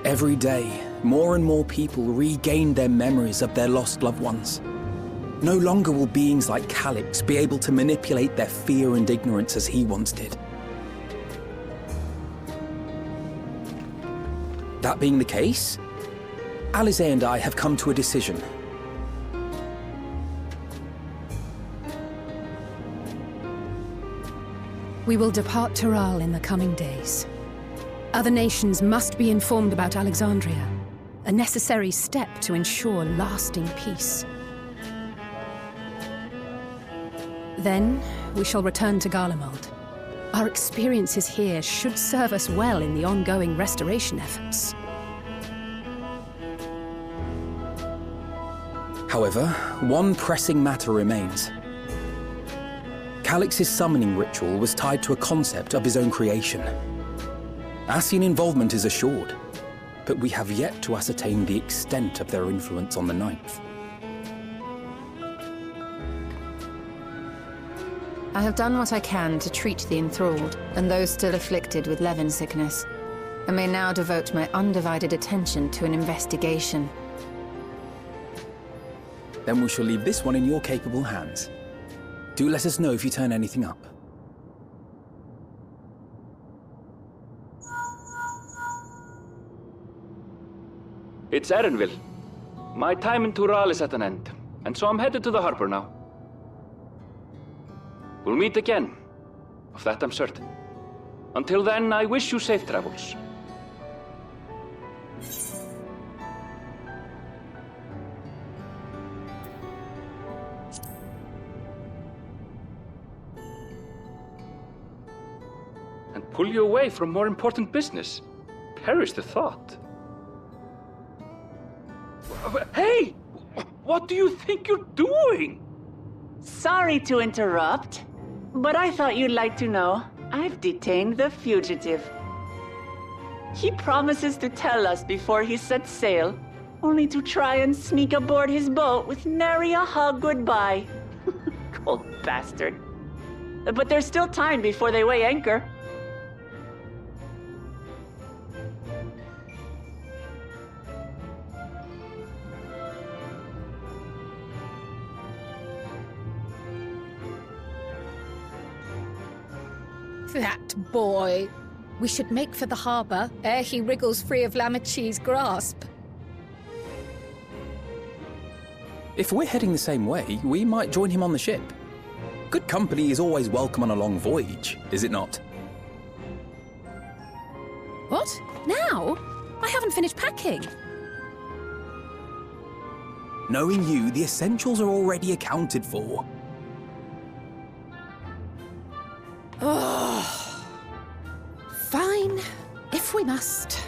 Every day, more and more people regain their memories of their lost loved ones. No longer will beings like Calyx be able to manipulate their fear and ignorance as he once did. That being the case, Alize and I have come to a decision. We will depart Taral in the coming days. Other nations must be informed about Alexandria, a necessary step to ensure lasting peace. Then, we shall return to Garlemald. Our experiences here should serve us well in the ongoing restoration efforts. However, one pressing matter remains. Calyx's summoning ritual was tied to a concept of his own creation. Ascian involvement is assured, but we have yet to ascertain the extent of their influence on the Ninth. I have done what I can to treat the enthralled and those still afflicted with Levin sickness, and may now devote my undivided attention to an investigation. Then we shall leave this one in your capable hands. Do let us know if you turn anything up. It's Erenville. My time in Tural is at an end, and so I'm headed to the harbor now. We'll meet again, of that I'm certain. Until then, I wish you safe travels. And pull you away from more important business. Perish the thought. Hey! What do you think you're doing? Sorry to interrupt, but I thought you'd like to know I've detained the fugitive. He promises to tell us before he sets sail, only to try and sneak aboard his boat with nary a hug goodbye. Cold bastard. But there's still time before they weigh anchor. That boy. We should make for the harbor ere he wriggles free of Lamachi's grasp. If we're heading the same way, we might join him on the ship. Good company is always welcome on a long voyage, is it not? What? Now? I haven't finished packing. Knowing you, the essentials are already accounted for. Oh. Fine, if we must.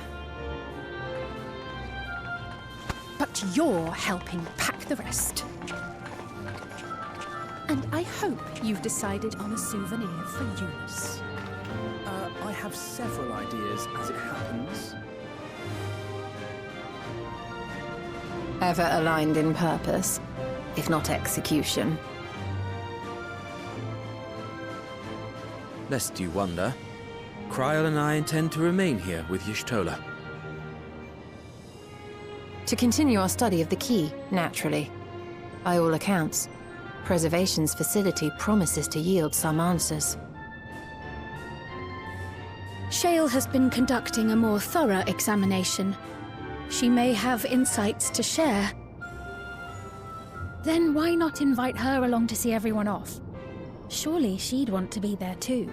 But you're helping pack the rest. And I hope you've decided on a souvenir for Eunice. I have several ideas, as it happens. Ever aligned in purpose, if not execution. Lest you wonder, Kryl and I intend to remain here with Y'shtola. To continue our study of the key, naturally. By all accounts, Preservation's facility promises to yield some answers. Shale has been conducting a more thorough examination. She may have insights to share. Then why not invite her along to see everyone off? Surely she'd want to be there too.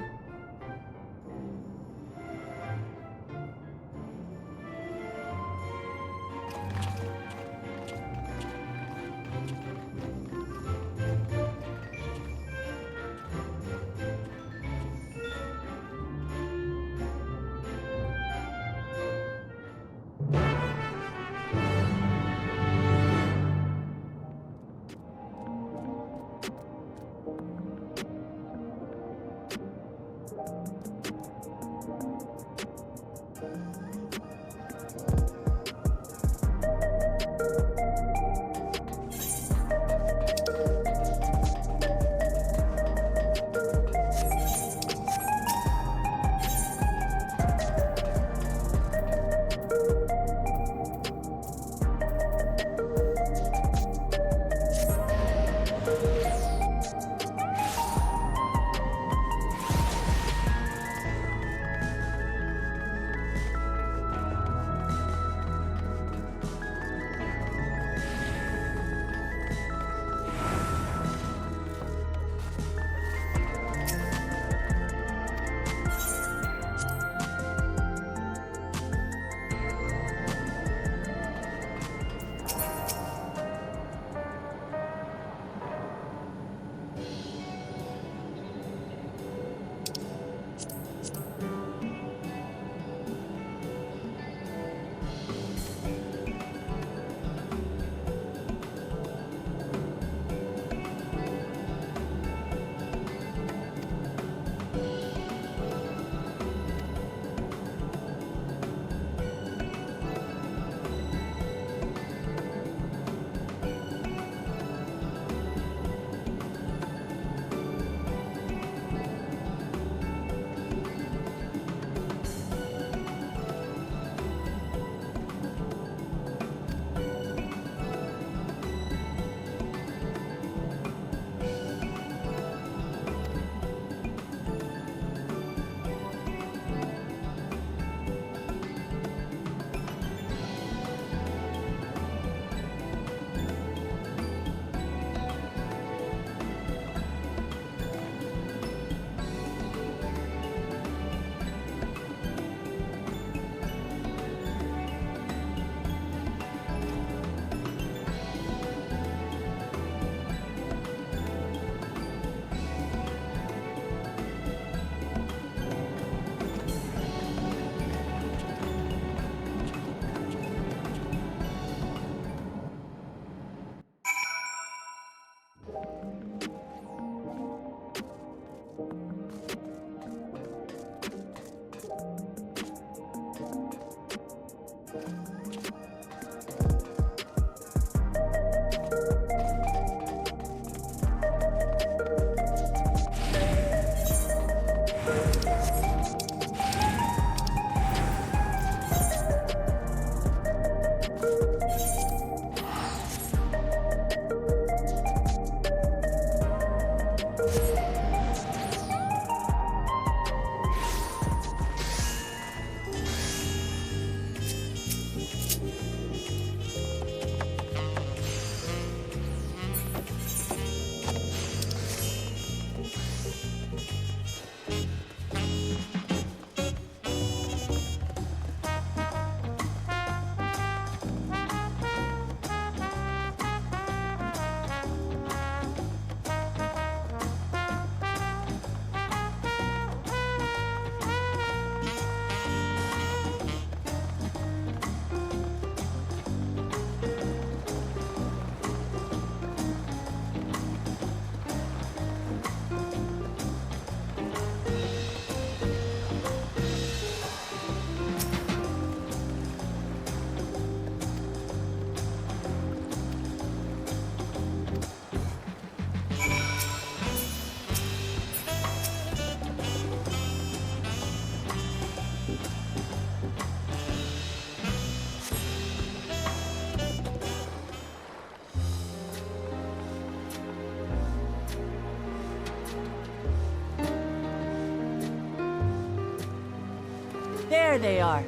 There they are.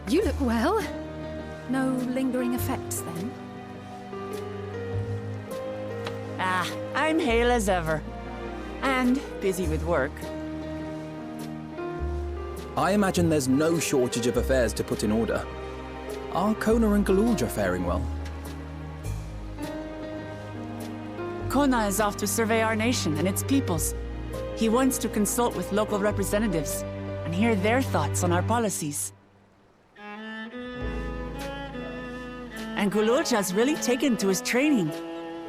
You look well. No lingering effects, then? Ah, I'm hale as ever. And busy with work. I imagine there's no shortage of affairs to put in order. Are Kona and Galulja faring well? Kona is off to survey our nation and its peoples. He wants to consult with local representatives and hear their thoughts on our policies. And Galulja's really taken to his training.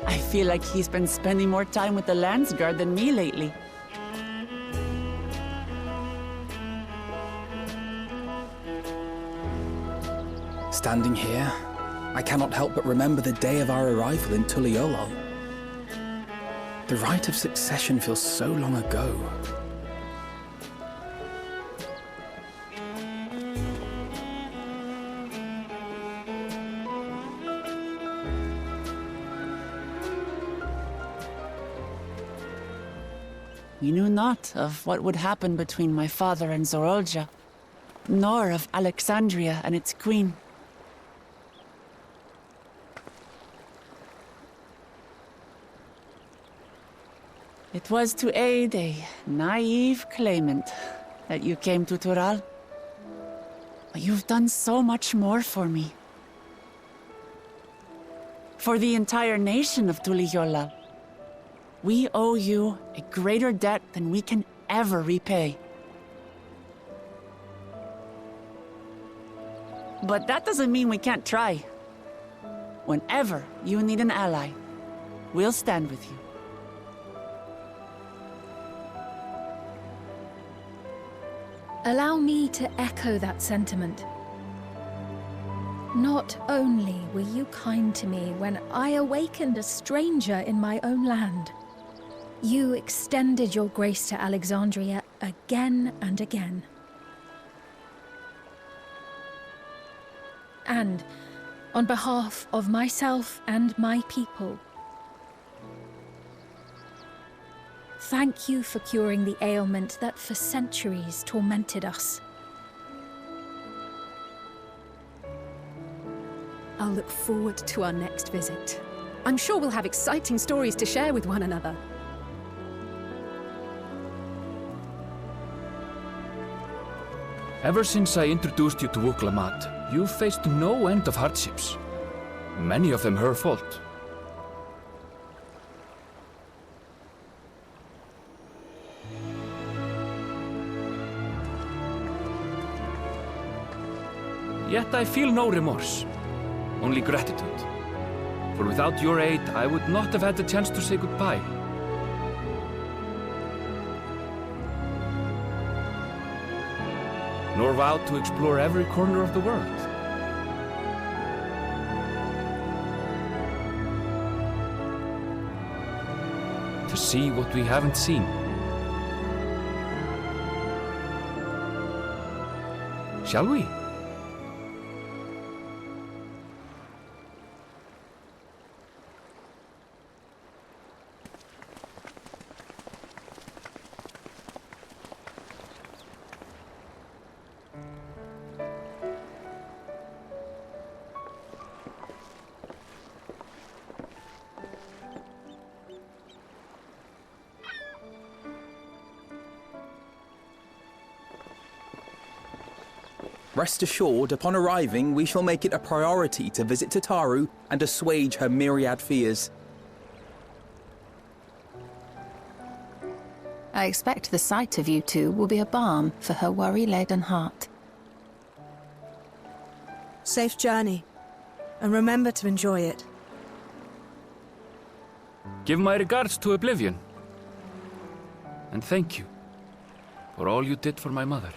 I feel like he's been spending more time with the Landsguard than me lately. Standing here, I cannot help but remember the day of our arrival in Tuliyollal. The rite of succession feels so long ago. We knew not of what would happen between my father and Zorolja, nor of Alexandria and its queen. It was to aid a naive claimant that you came to Tural. But you've done so much more for me. For the entire nation of Tuliyollal. We owe you a greater debt than we can ever repay. But that doesn't mean we can't try. Whenever you need an ally, we'll stand with you. Allow me to echo that sentiment. Not only were you kind to me when I awakened a stranger in my own land, you extended your grace to Alexandria again and again. And on behalf of myself and my people, thank you for curing the ailment that for centuries tormented us. I'll look forward to our next visit. I'm sure we'll have exciting stories to share with one another. Ever since I introduced you to Wuklamat, you've faced no end of hardships. Many of them her fault. Yet I feel no remorse, only gratitude. For without your aid, I would not have had the chance to say goodbye. Nor vowed to explore every corner of the world. To see what we haven't seen. Shall we? Rest assured, upon arriving, we shall make it a priority to visit Tataru and assuage her myriad fears. I expect the sight of you two will be a balm for her worry-laden heart. Safe journey, and remember to enjoy it. Give my regards to Oblivion. And thank you for all you did for my mother.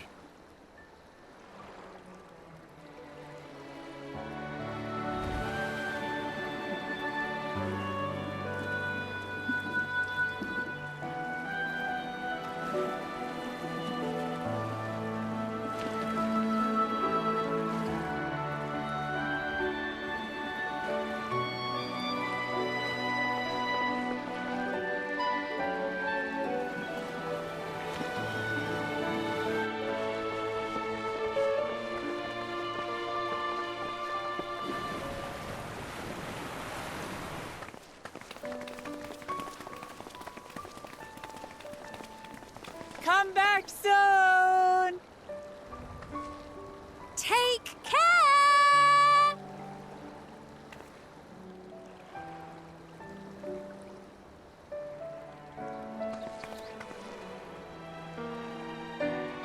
take care!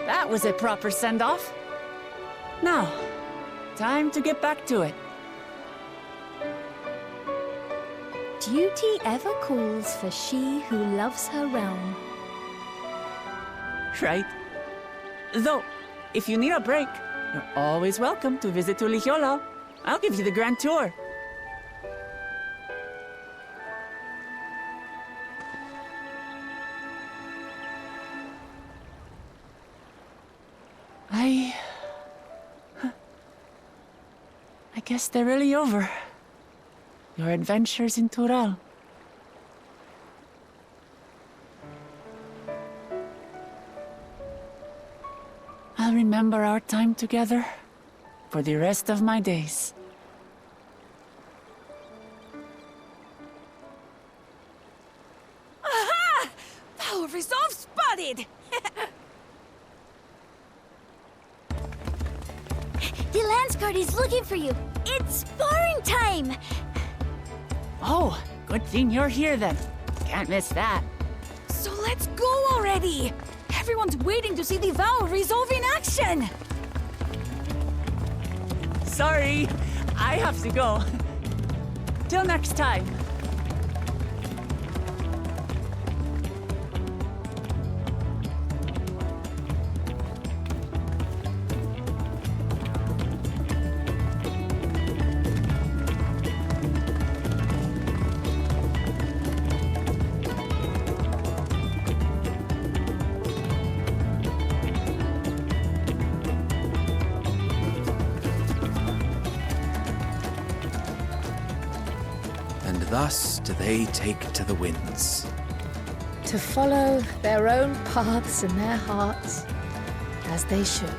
That was a proper send-off. Now, time to get back to it. Duty ever calls for she who loves her realm. Right. Though, if you need a break, you're always welcome to visit Tuligiola. I'll give you the grand tour. I guess they're really over. Your adventures in Tural. I'll remember our time together for the rest of my days. Aha! Power resolve spotted! The Lance Guard is looking for you. It's sparring time! Oh, good thing you're here then. Can't miss that. So let's go already! Everyone's waiting to see the Vow resolve in action! Sorry, I have to go. Till next time. And thus do they take to the winds. To follow their own paths in their hearts, as they should.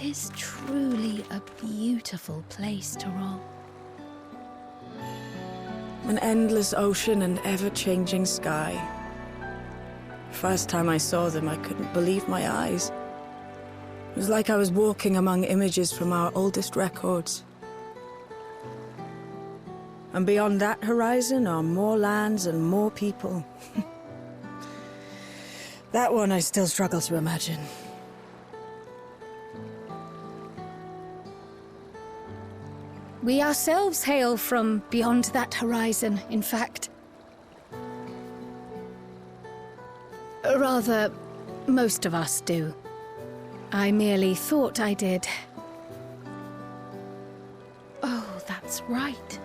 It is truly a beautiful place to roam. An endless ocean and ever-changing sky. First time I saw them, I couldn't believe my eyes. It was like I was walking among images from our oldest records. And beyond that horizon are more lands and more people. That one I still struggle to imagine. We ourselves hail from beyond that horizon, in fact. Rather, most of us do. I merely thought I did. Oh, that's right.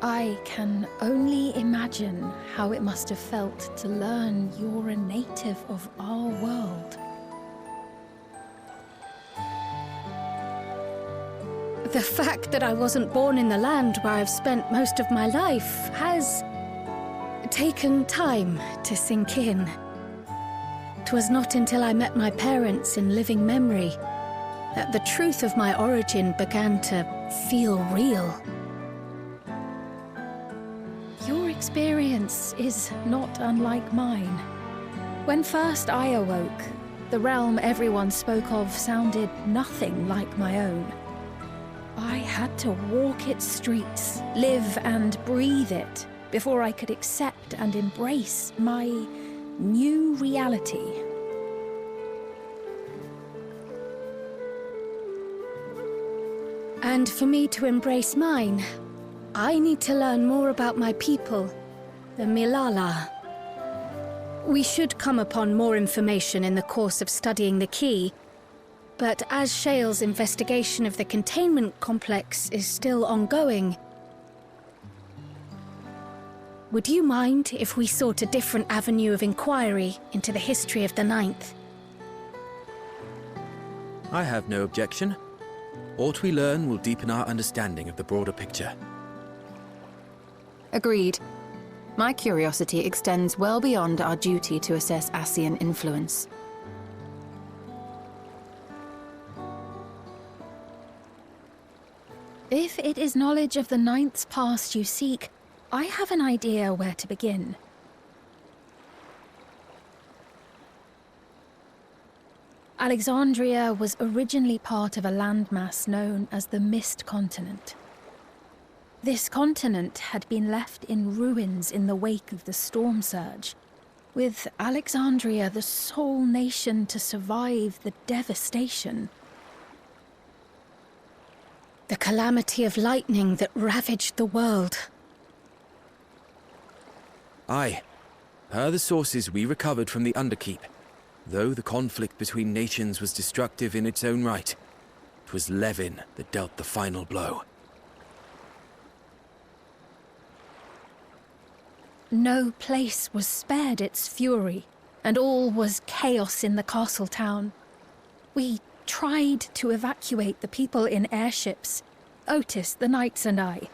I can only imagine how it must have felt to learn you're a native of our world. The fact that I wasn't born in the land where I've spent most of my life has taken time to sink in. 'Twas not until I met my parents in living memory that the truth of my origin began to feel real. Your experience is not unlike mine. When first I awoke, the realm everyone spoke of sounded nothing like my own. I had to walk its streets, live and breathe it, before I could accept and embrace my new reality. And for me to embrace mine, I need to learn more about my people, the Milala. We should come upon more information in the course of studying the key, but as Shale's investigation of the containment complex is still ongoing, would you mind if we sought a different avenue of inquiry into the history of the Ninth? I have no objection. What we learn will deepen our understanding of the broader picture. Agreed. My curiosity extends well beyond our duty to assess Ascian influence. If it is knowledge of the Ninth's past you seek, I have an idea where to begin. Alexandria was originally part of a landmass known as the Mist Continent. This continent had been left in ruins in the wake of the storm surge, with Alexandria the sole nation to survive the devastation. The calamity of lightning that ravaged the world. Aye. Per the sources we recovered from the Underkeep, though the conflict between nations was destructive in its own right, 'twas Levin that dealt the final blow. No place was spared its fury, and all was chaos in the castle town. We tried to evacuate the people in airships, Otis, the knights and I,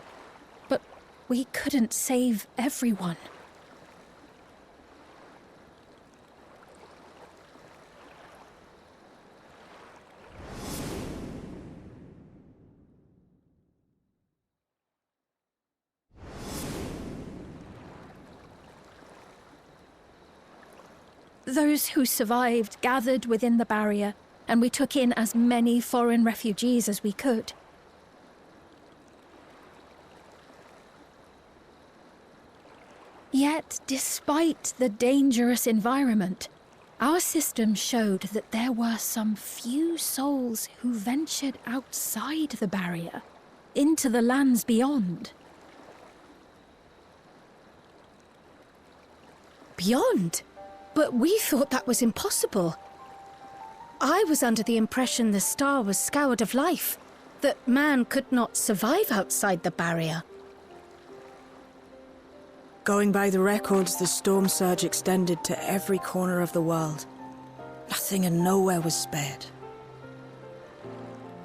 but we couldn't save everyone. Those who survived gathered within the barrier, and we took in as many foreign refugees as we could. Yet, despite the dangerous environment, our system showed that there were some few souls who ventured outside the barrier, into the lands beyond. Beyond? But we thought that was impossible. I was under the impression the star was scoured of life, that man could not survive outside the barrier. Going by the records, the storm surge extended to every corner of the world. Nothing and nowhere was spared.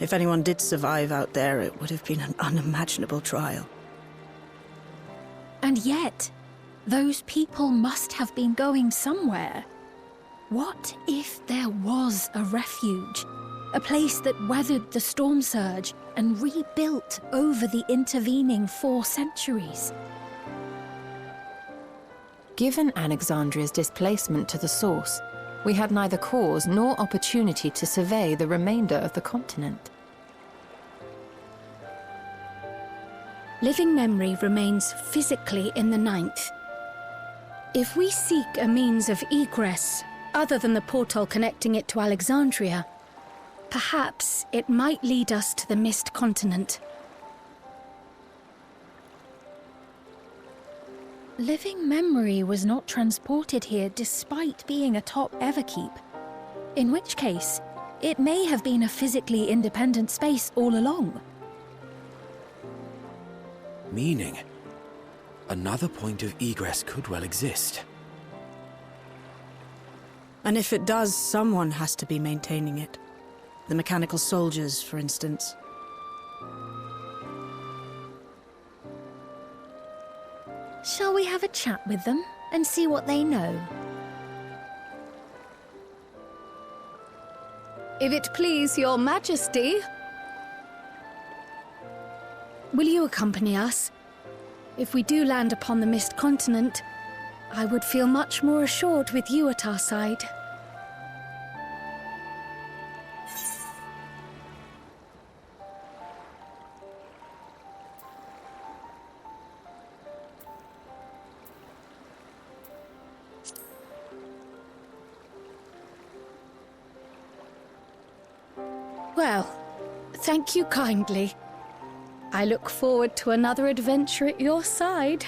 If anyone did survive out there, it would have been an unimaginable trial. And yet, those people must have been going somewhere. What if there was a refuge? A place that weathered the storm surge and rebuilt over the intervening 4 centuries. Given Alexandria's displacement to the source, we had neither cause nor opportunity to survey the remainder of the continent. Living memory remains physically in the 9th. If we seek a means of egress, other than the portal connecting it to Alexandria, perhaps it might lead us to the Mist Continent. Living memory was not transported here despite being atop Everkeep. In which case, it may have been a physically independent space all along. Meaning, another point of egress could well exist. And if it does, someone has to be maintaining it. The mechanical soldiers, for instance. Shall we have a chat with them and see what they know? If it please your majesty, will you accompany us? If we do land upon the Mist Continent, I would feel much more assured with you at our side. Well, thank you kindly. I look forward to another adventure at your side.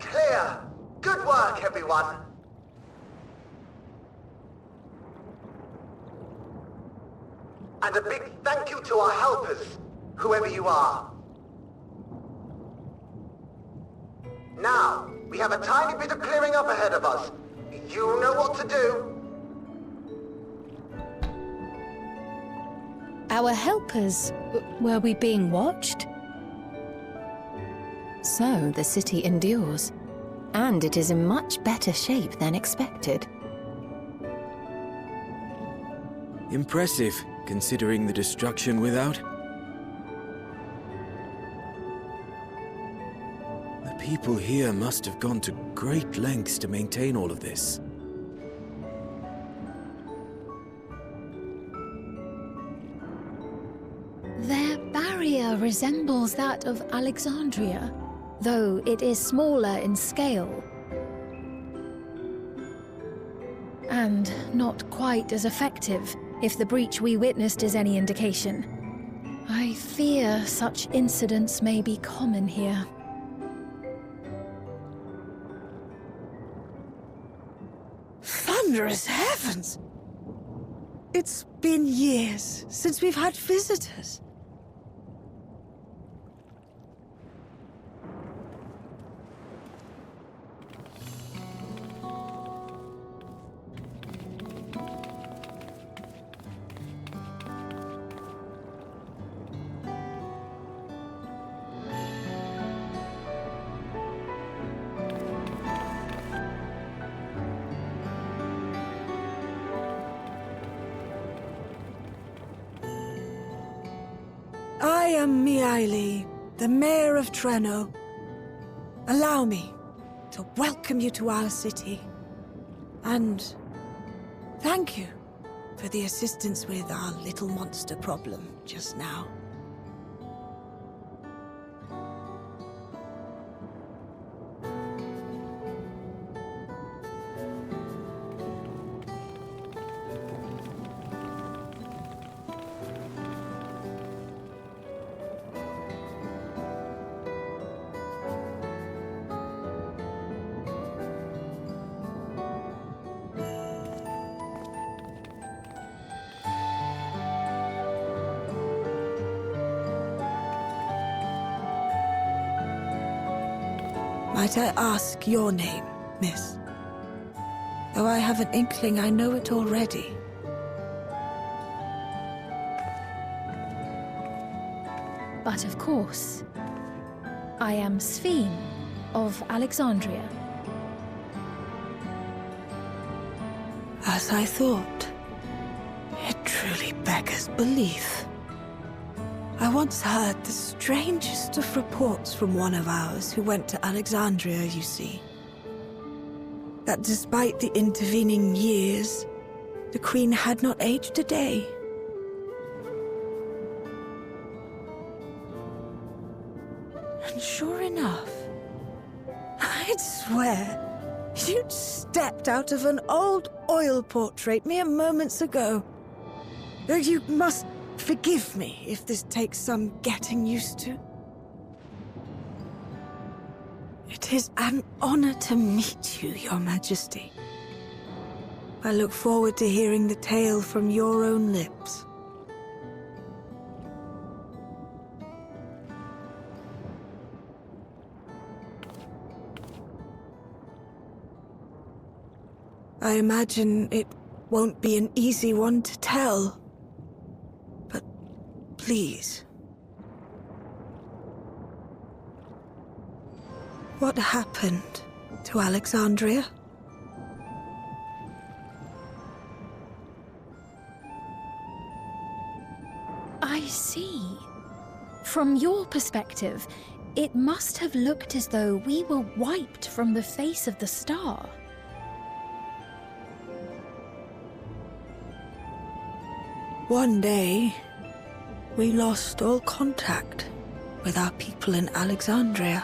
Clear! Good work, everyone! And a big thank you to our helpers, whoever you are. Now, we have a tiny bit of clearing up ahead of us. You know what to do. Our helpers, were we being watched? So the city endures, and it is in much better shape than expected. Impressive, considering the destruction without. The people here must have gone to great lengths to maintain all of this. Their barrier resembles that of Alexandria, though it is smaller in scale. And not quite as effective, if the breach we witnessed is any indication. I fear such incidents may be common here. Thunderous heavens! It's been years since we've had visitors. I am Miaili, the Mayor of Treno. Allow me to welcome you to our city. And thank you for the assistance with our little monster problem just now. Might I ask your name, miss? Though I have an inkling I know it already. But of course, I am Sphene of Alexandria. As I thought. It truly beggars belief. I once heard the strangest of reports from one of ours who went to Alexandria, you see. That despite the intervening years, the Queen had not aged a day. And sure enough, I'd swear, you'd stepped out of an old oil portrait mere moments ago. Though you must forgive me if this takes some getting used to. It is an honor to meet you, Your Majesty. I look forward to hearing the tale from your own lips. I imagine it won't be an easy one to tell. But please. What happened to Alexandria? I see. From your perspective, it must have looked as though we were wiped from the face of the star. One day, we lost all contact with our people in Alexandria.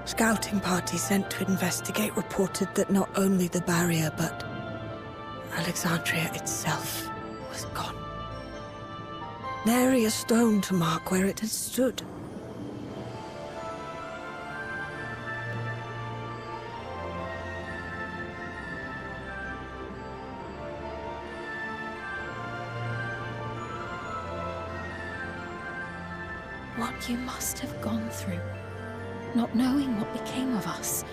Scouting parties sent to investigate reported that not only the barrier, but Alexandria itself was gone. Nary a stone to mark where it had stood. what you must have gone through, not knowing what became of us.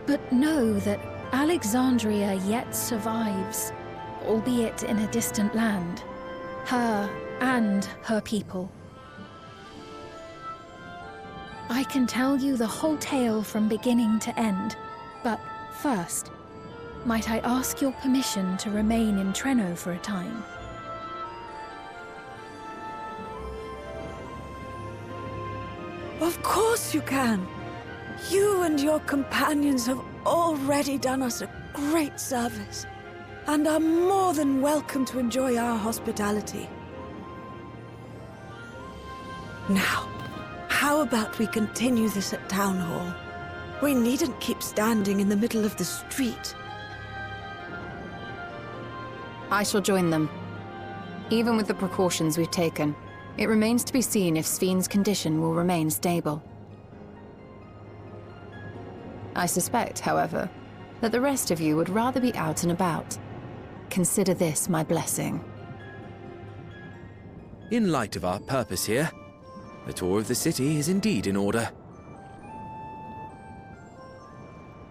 But know that Alexandria yet survives, albeit in a distant land. Her and her people. I can tell you the whole tale from beginning to end, but first, might I ask your permission to remain in Treno for a time? Of course you can. You and your companions have already done us a great service, and are more than welcome to enjoy our hospitality. Now, how about we continue this at Town Hall? We needn't keep standing in the middle of the street. I shall join them. Even with the precautions we've taken, it remains to be seen if Sven's condition will remain stable. I suspect, however, that the rest of you would rather be out and about. Consider this my blessing. In light of our purpose here, the tour of the city is indeed in order.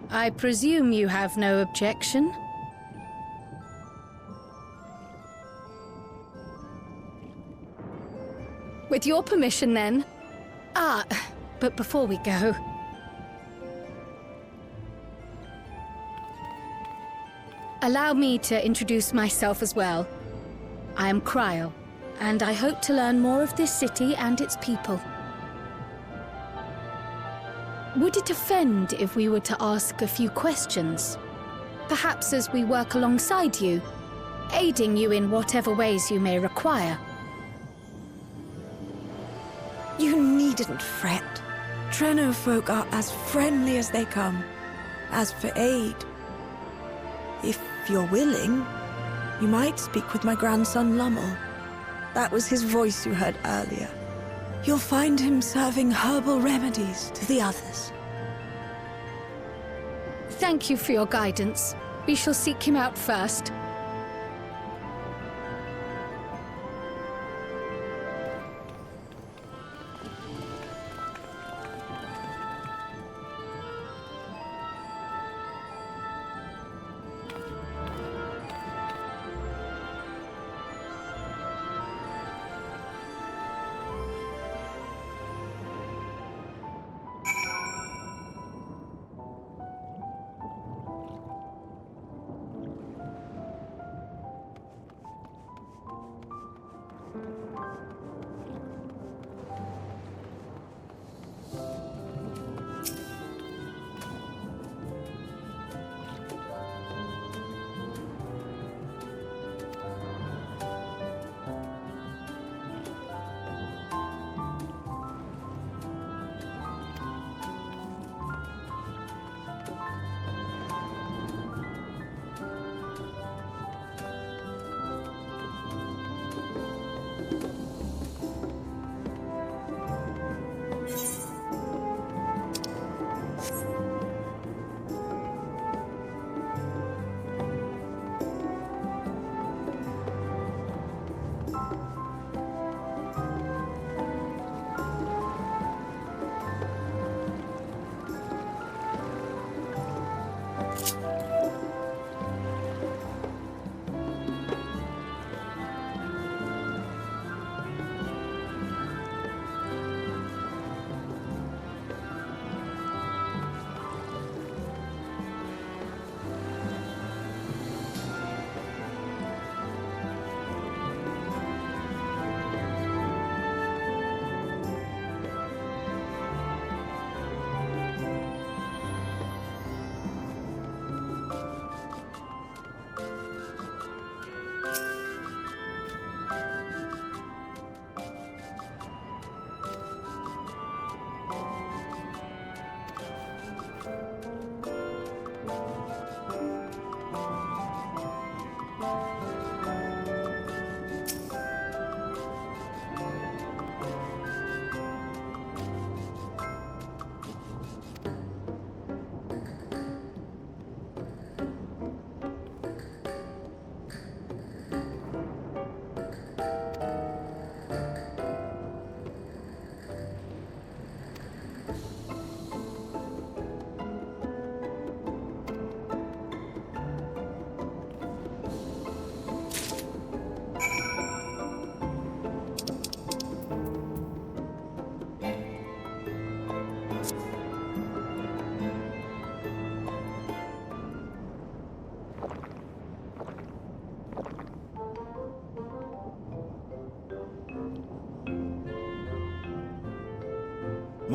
I presume you have no objection? With your permission, then. But before we go... allow me to introduce myself as well. I am Cryle, and I hope to learn more of this city and its people. Would it offend if we were to ask a few questions? Perhaps as we work alongside you, aiding you in whatever ways you may require. You needn't fret. Treno folk are as friendly as they come. As for aid, if you're willing, you might speak with my grandson Lummel. That was his voice you heard earlier. You'll find him serving herbal remedies to the others. Thank you for your guidance. We shall seek him out first.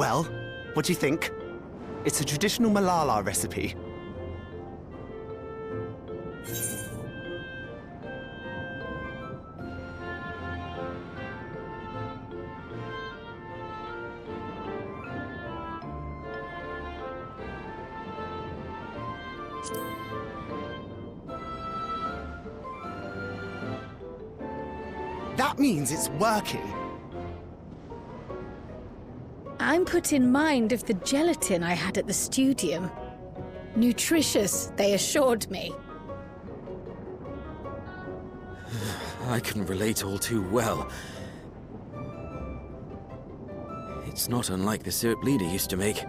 Well, what do you think? It's a traditional Malala recipe. That means it's working. I'm put in mind of the gelatin I had at the studium. Nutritious, they assured me. I can relate all too well. It's not unlike the syrup Lena used to make.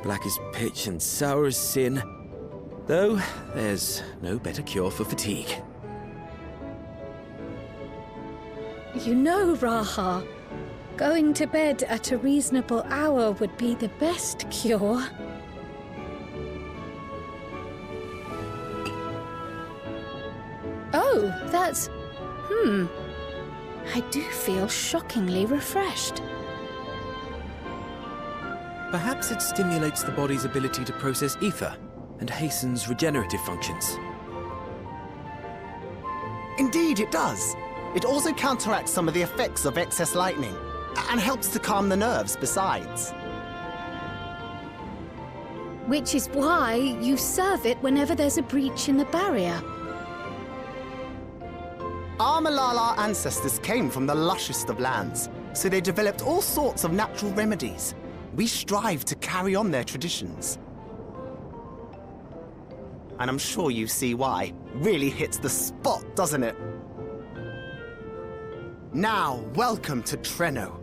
Black as pitch and sour as sin. Though, there's no better cure for fatigue. You know, Raha, going to bed at a reasonable hour would be the best cure. Oh, that's... I do feel shockingly refreshed. Perhaps it stimulates the body's ability to process ether and hastens regenerative functions. Indeed, it does. It also counteracts some of the effects of excess lightning, and helps to calm the nerves besides. Which is why you serve it whenever there's a breach in the barrier. Our Malala ancestors came from the lushest of lands, so they developed all sorts of natural remedies. We strive to carry on their traditions. And I'm sure you see why. Really hits the spot, doesn't it? Now, welcome to Treno.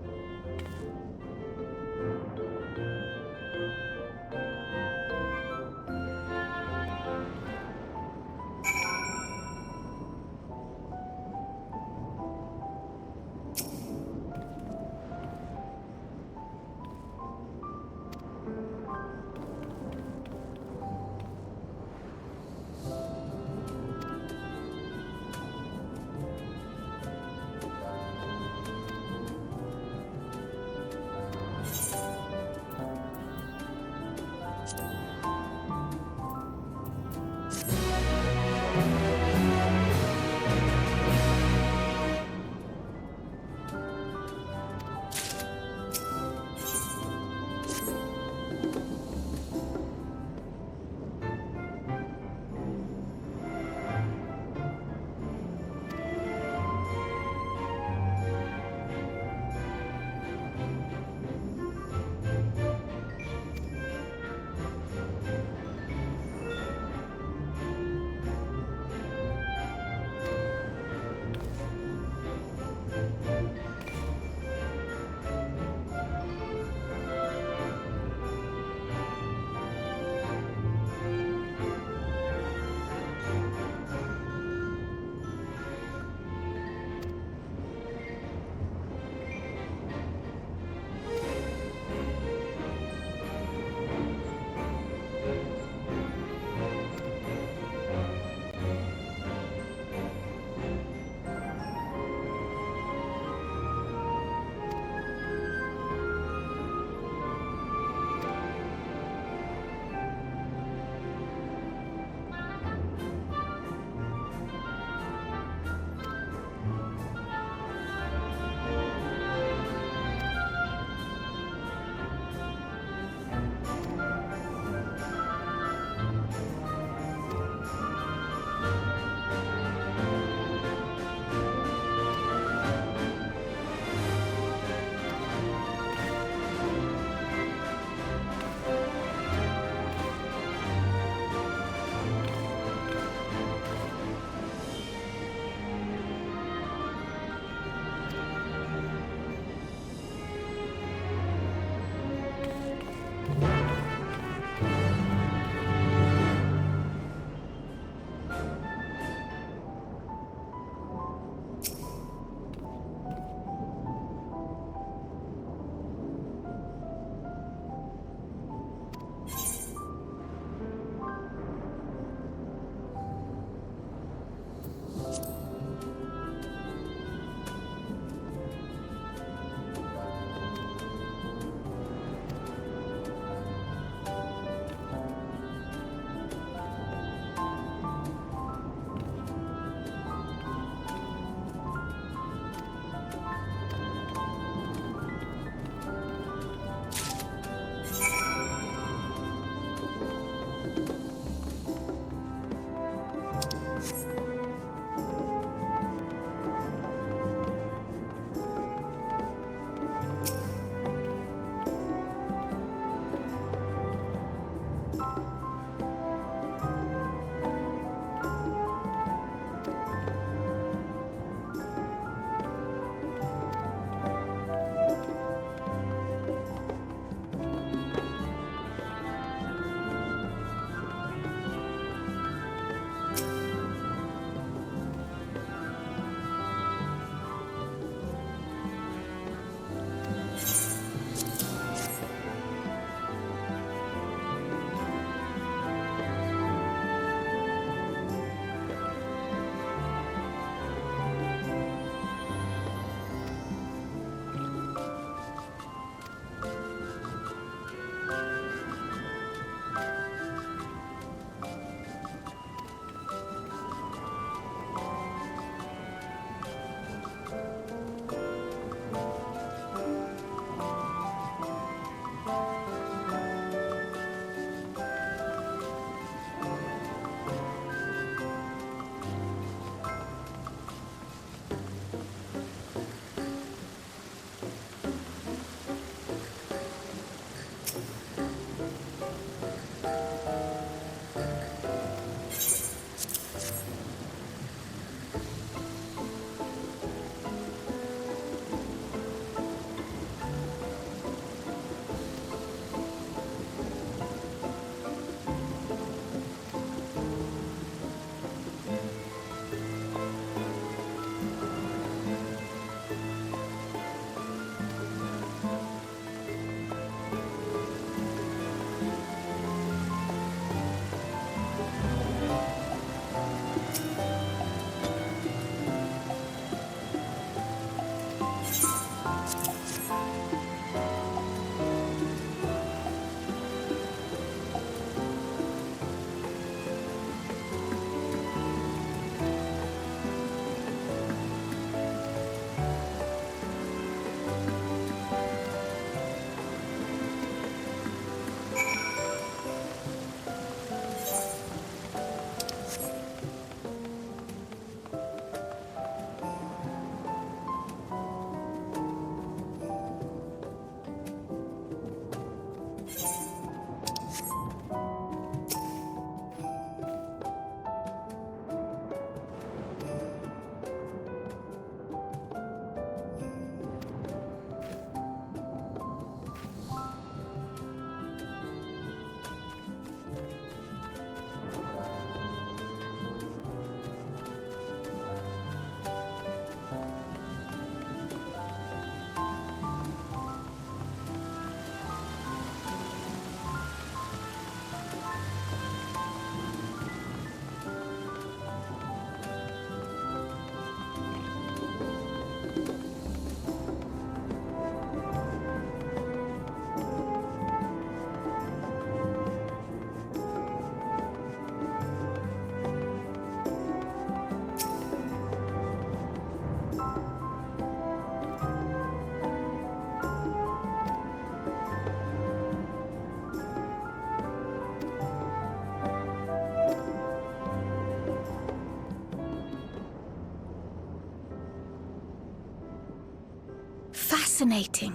fascinating.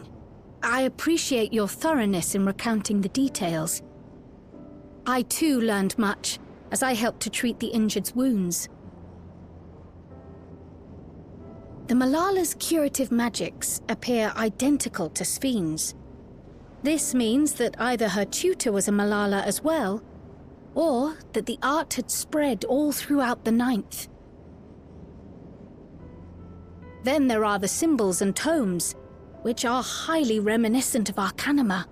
I appreciate your thoroughness in recounting the details. I too learned much, as I helped to treat the injured's wounds. The Malala's curative magics appear identical to Spheen's. This means that either her tutor was a Malala as well, or that the art had spread all throughout the Ninth. Then there are the symbols and tomes, which are highly reminiscent of Arcanima.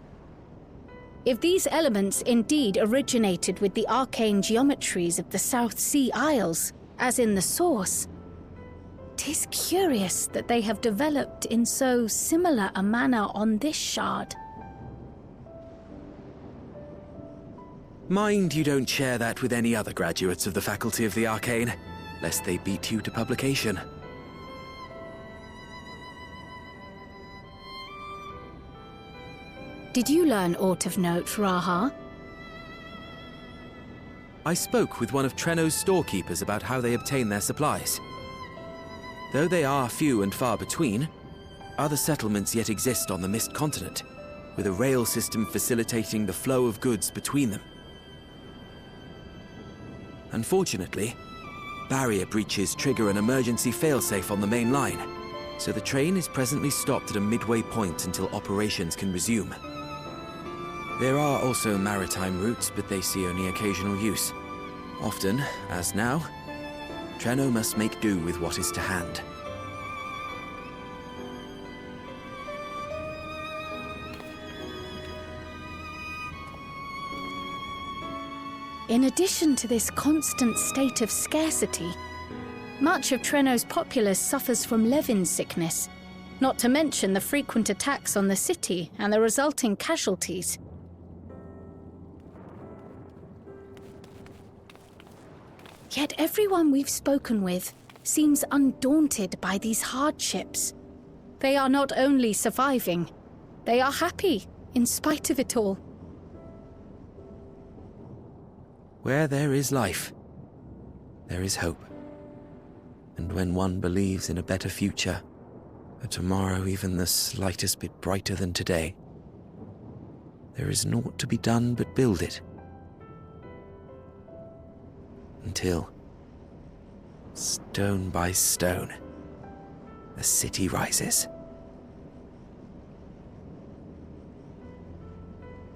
If these elements indeed originated with the arcane geometries of the South Sea Isles, as in the source, 'tis curious that they have developed in so similar a manner on this shard. Mind you don't share that with any other graduates of the Faculty of the Arcane, lest they beat you to publication. Did you learn aught of note, Raha? I spoke with one of Treno's storekeepers about how they obtain their supplies. Though they are few and far between, other settlements yet exist on the Mist Continent, with a rail system facilitating the flow of goods between them. Unfortunately, barrier breaches trigger an emergency failsafe on the main line, so the train is presently stopped at a midway point until operations can resume. There are also maritime routes, but they see only occasional use. Often, as now, Treno must make do with what is to hand. In addition to this constant state of scarcity, much of Treno's populace suffers from Levin sickness, not to mention the frequent attacks on the city and the resulting casualties. Yet everyone we've spoken with seems undaunted by these hardships. They are not only surviving, they are happy in spite of it all. Where there is life, there is hope. And when one believes in a better future, a tomorrow even the slightest bit brighter than today, there is naught to be done but build it. Until, stone by stone, a city rises.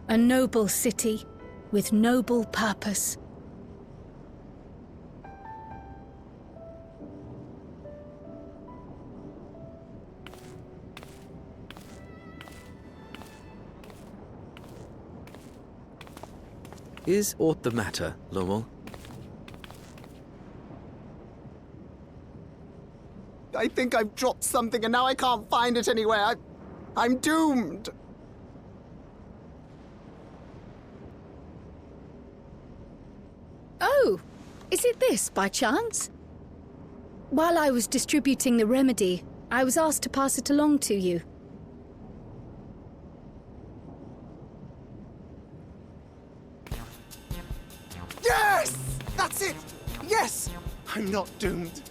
A noble city with noble purpose. Is aught the matter, Lowell? I think I've dropped something and now I can't find it anywhere. I'm doomed. Oh, is it this by chance? While I was distributing the remedy, I was asked to pass it along to you. Yes! That's it! Yes! I'm not doomed.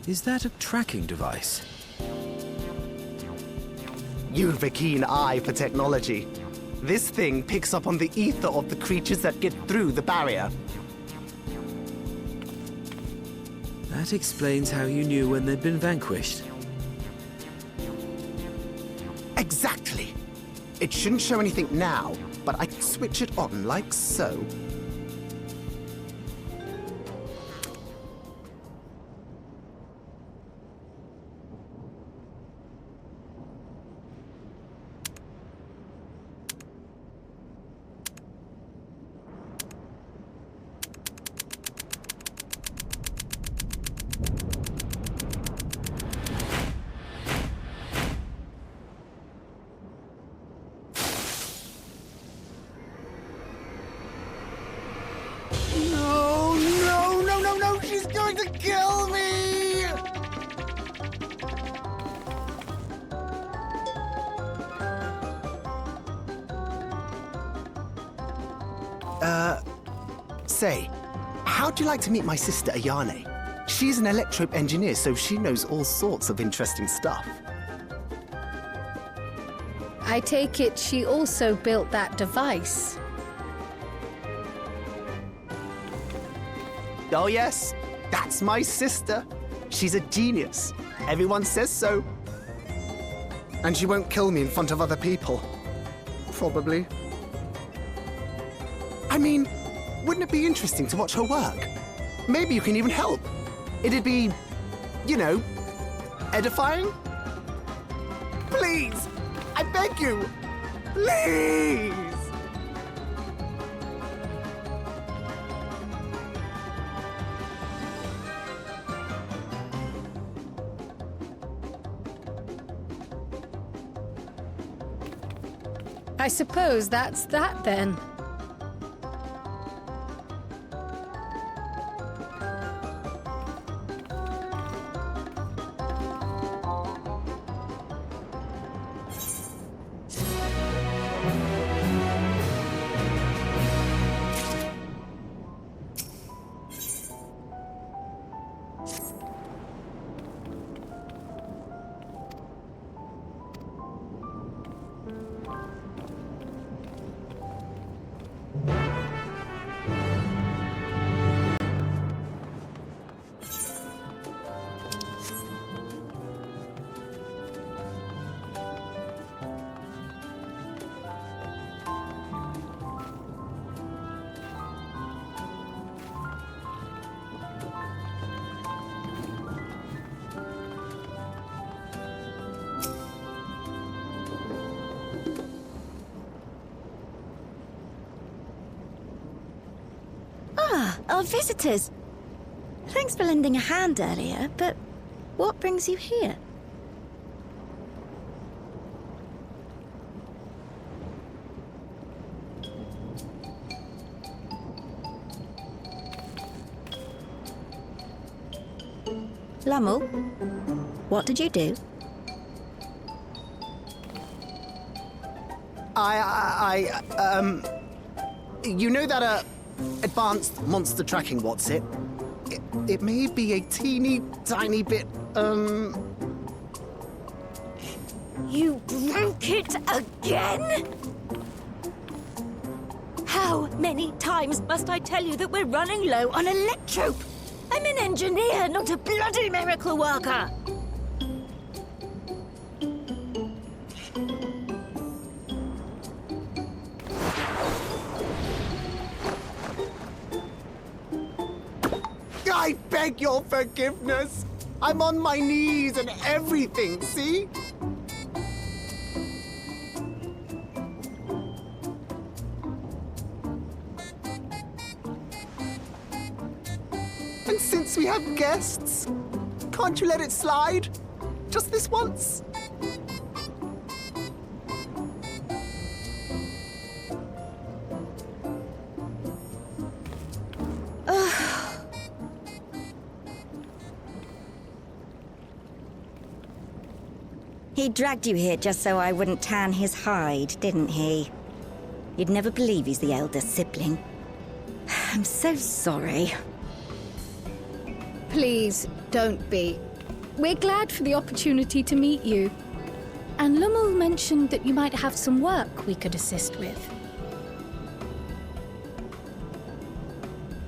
Is that a tracking device? You've a keen eye for technology. This thing picks up on the ether of the creatures that get through the barrier. That explains how you knew when they'd been vanquished. Exactly. It shouldn't show anything now, but I can switch it on like so. She's going to kill me! Say, how'd you like to meet my sister Ayane? She's an electrope engineer, so she knows all sorts of interesting stuff. I take it she also built that device. Oh yes, that's my sister. She's a genius. Everyone says so. And she won't kill me in front of other people. Probably. I mean, wouldn't it be interesting to watch her work? Maybe you can even help. It'd be, you know, edifying? Please! I beg you! Please! I suppose that's that then. Our visitors. Thanks for lending a hand earlier, but what brings you here? Lummel, what did you do? You know that, advanced monster tracking, what's it? It may be a teeny tiny bit, You broke it again? How many times must I tell you that we're running low on electrope? I'm an engineer, not a bloody miracle worker! I beg your forgiveness! I'm on my knees and everything, see? And since we have guests, can't you let it slide? Just this once? He dragged you here just so I wouldn't tan his hide, didn't he? You'd never believe he's the elder sibling. I'm so sorry. Please, don't be. We're glad for the opportunity to meet you. And Lummel mentioned that you might have some work we could assist with.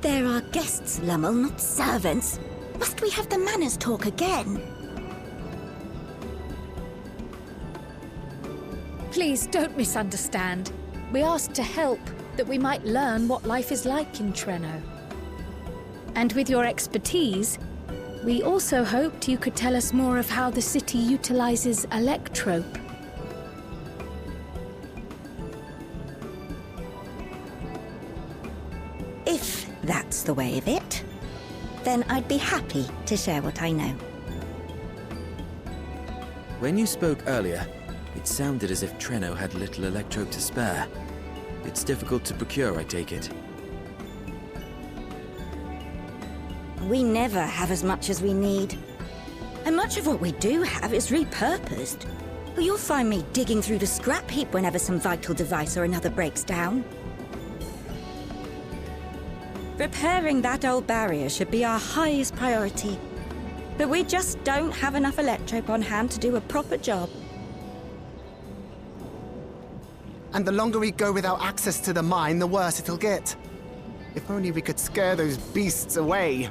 There are guests, Lummel, not servants. Must we have the manners talk again? Please, don't misunderstand. We asked to help, that we might learn what life is like in Treno. And with your expertise, we also hoped you could tell us more of how the city utilizes electrope. If that's the way of it, then I'd be happy to share what I know. When you spoke earlier, it sounded as if Treno had little electrope to spare. It's difficult to procure, I take it. We never have as much as we need. And much of what we do have is repurposed. You'll find me digging through the scrap heap whenever some vital device or another breaks down. Repairing that old barrier should be our highest priority. But we just don't have enough electrope on hand to do a proper job. And the longer we go without access to the mine, the worse it'll get. If only we could scare those beasts away.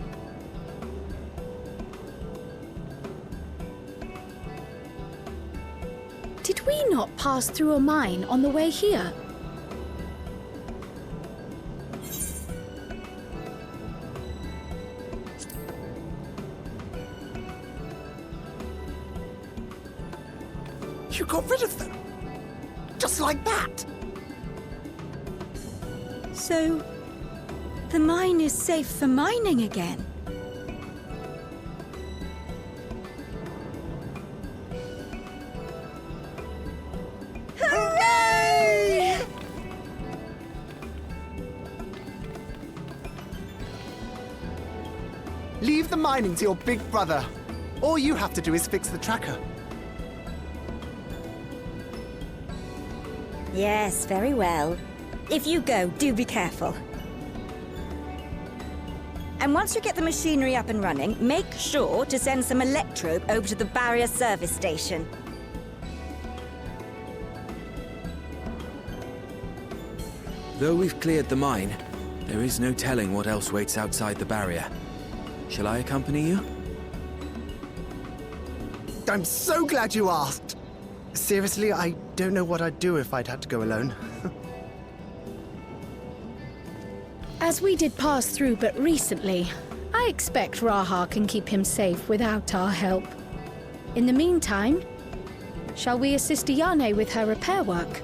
Did we not pass through a mine on the way here? You got rid of them? Just like that? So, the mine is safe for mining again? Hooray! Leave the mining to your big brother. All you have to do is fix the tracker. Yes, very well. If you go, do be careful. And once you get the machinery up and running, make sure to send some electrope over to the barrier service station. Though we've cleared the mine, there is no telling what else waits outside the barrier. Shall I accompany you? I'm so glad you asked. Seriously, I don't know what I'd do if I'd had to go alone. As we did pass through but recently, I expect Raha can keep him safe without our help. In the meantime, shall we assist Ayane with her repair work?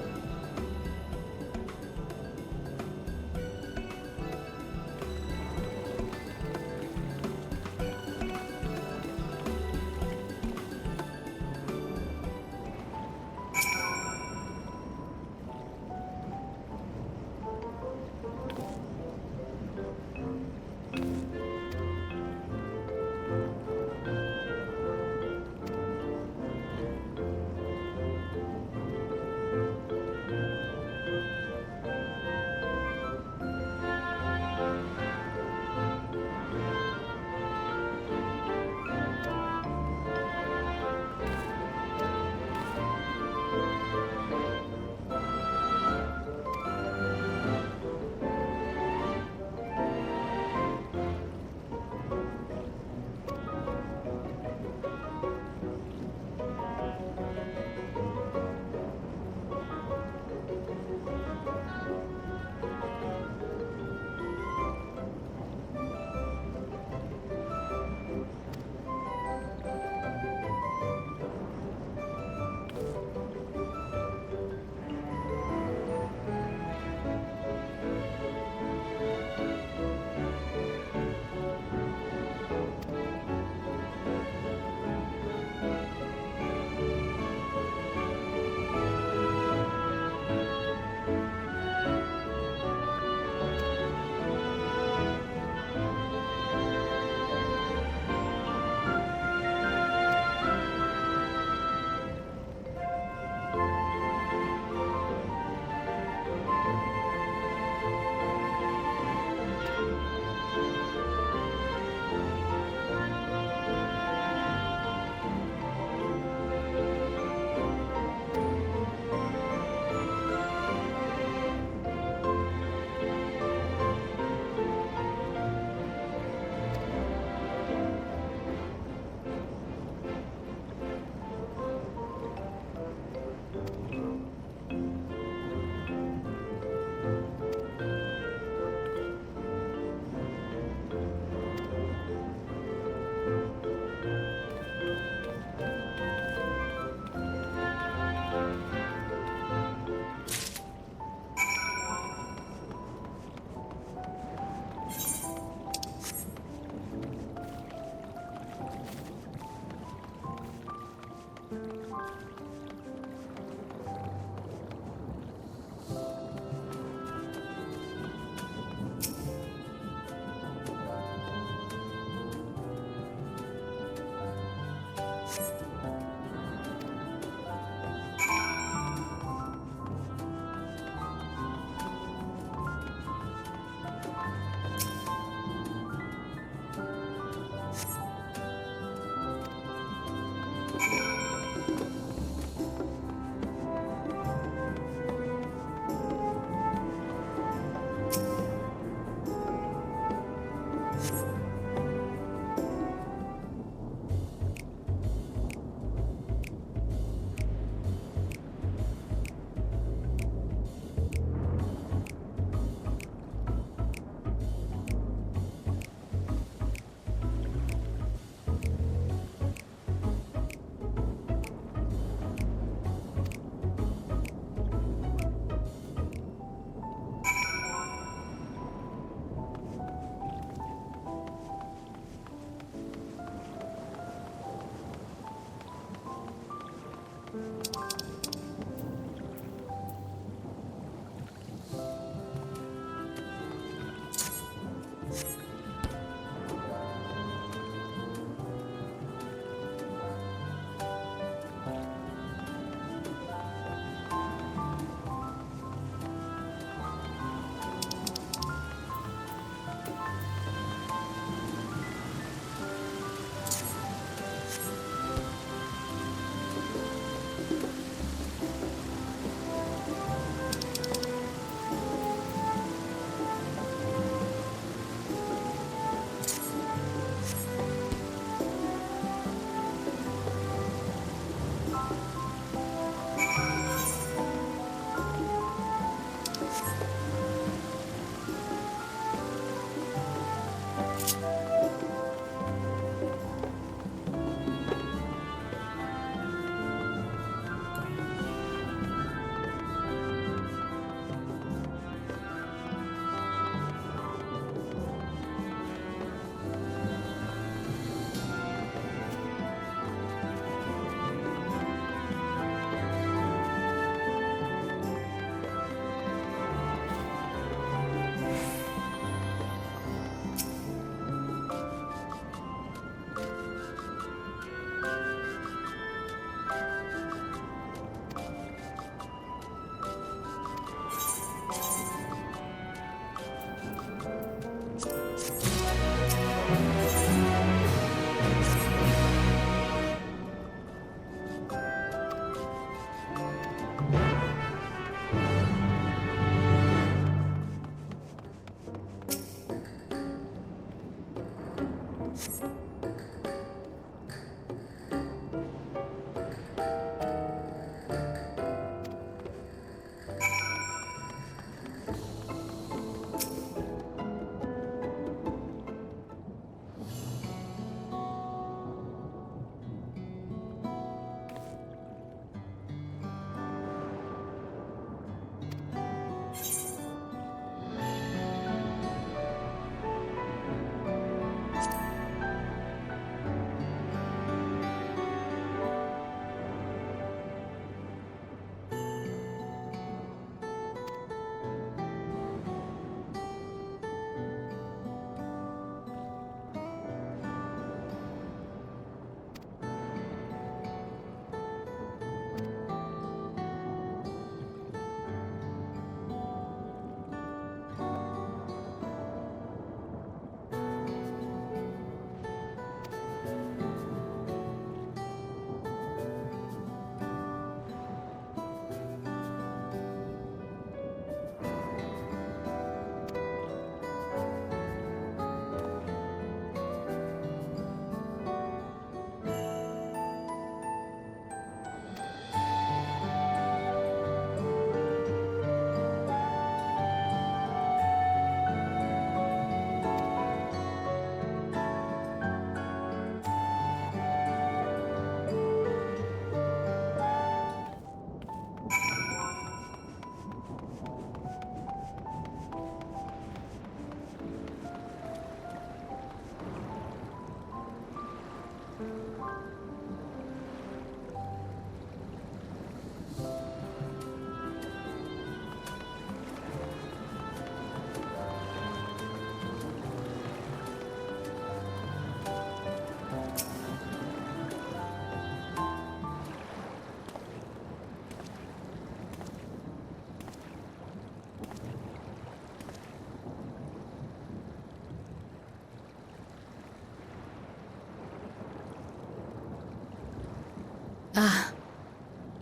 Ah,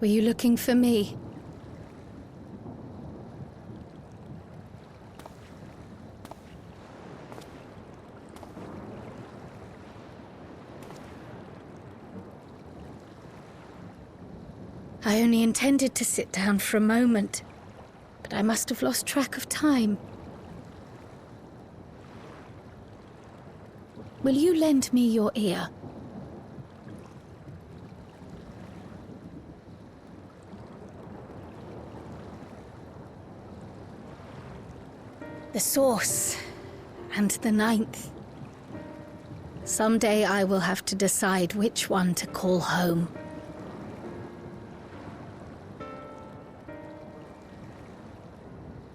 were you looking for me? I only intended to sit down for a moment, but I must have lost track of time. Will you lend me your ear? The Source and the 9th. Someday I will have to decide which one to call home.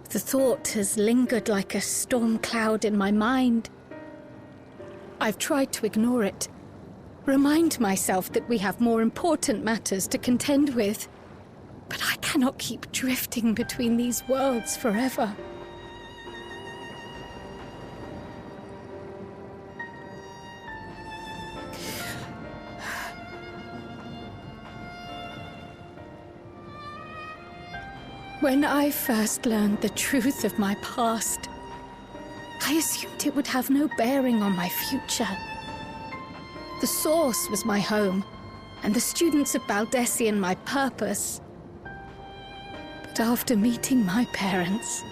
The thought has lingered like a storm cloud in my mind. I've tried to ignore it, remind myself that we have more important matters to contend with, but I cannot keep drifting between these worlds forever. When I first learned the truth of my past, I assumed it would have no bearing on my future. The Source was my home, and the students of Baldessian my purpose. But after meeting my parents,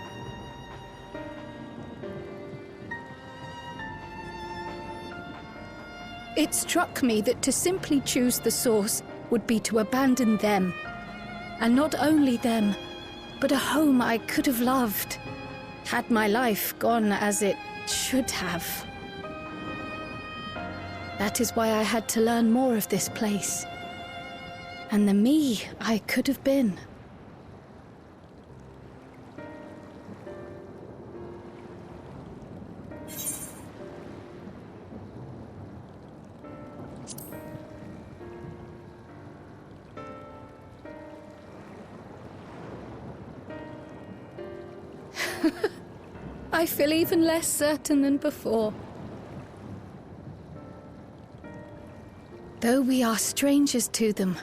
it struck me that to simply choose the Source would be to abandon them. And not only them, but a home I could have loved, had my life gone as it should have. That is why I had to learn more of this place, and the me I could have been. I feel even less certain than before. Though we are strangers to them,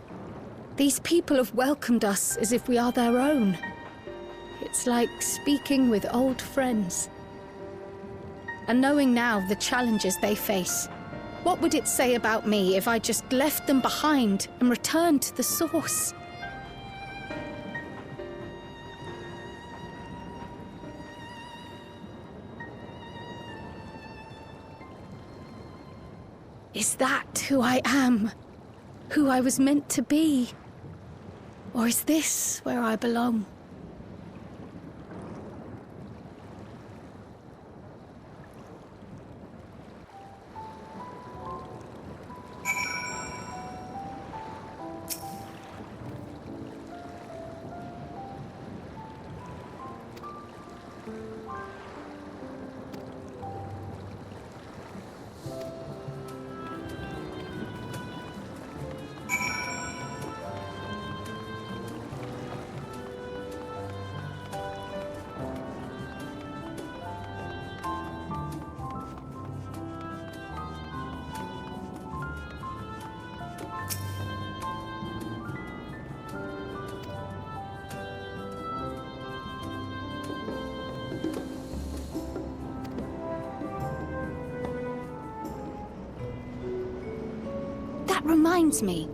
these people have welcomed us as if we are their own. It's like speaking with old friends. And knowing now the challenges they face, what would it say about me if I just left them behind and returned to the Source? Is that who I am? Who I was meant to be? Or is this where I belong? Reminds me,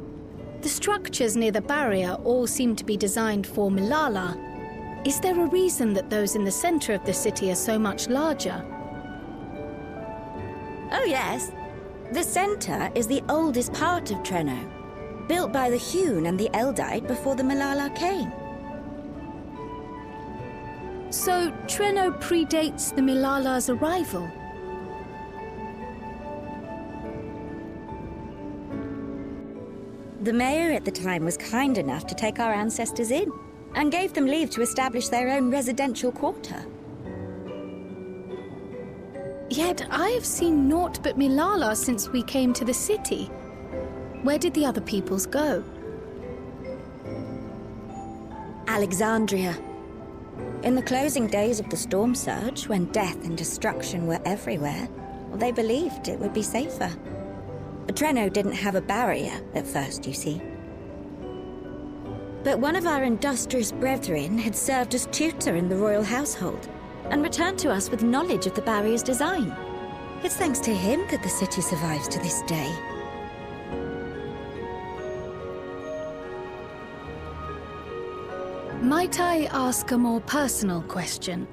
the structures near the barrier all seem to be designed for Milala. Is there a reason that those in the center of the city are so much larger? Oh yes. The center is the oldest part of Treno, built by the Hewn and the Eldite before the Milala came. So Treno predates the Milala's arrival? The mayor at the time was kind enough to take our ancestors in, and gave them leave to establish their own residential quarter. Yet I have seen naught but Milala since we came to the city. Where did the other peoples go? Alexandria. In the closing days of the Storm Surge, when death and destruction were everywhere, they believed it would be safer. Treno didn't have a barrier at first, you see. But one of our industrious brethren had served as tutor in the royal household and returned to us with knowledge of the barrier's design. It's thanks to him that the city survives to this day. Might I ask a more personal question?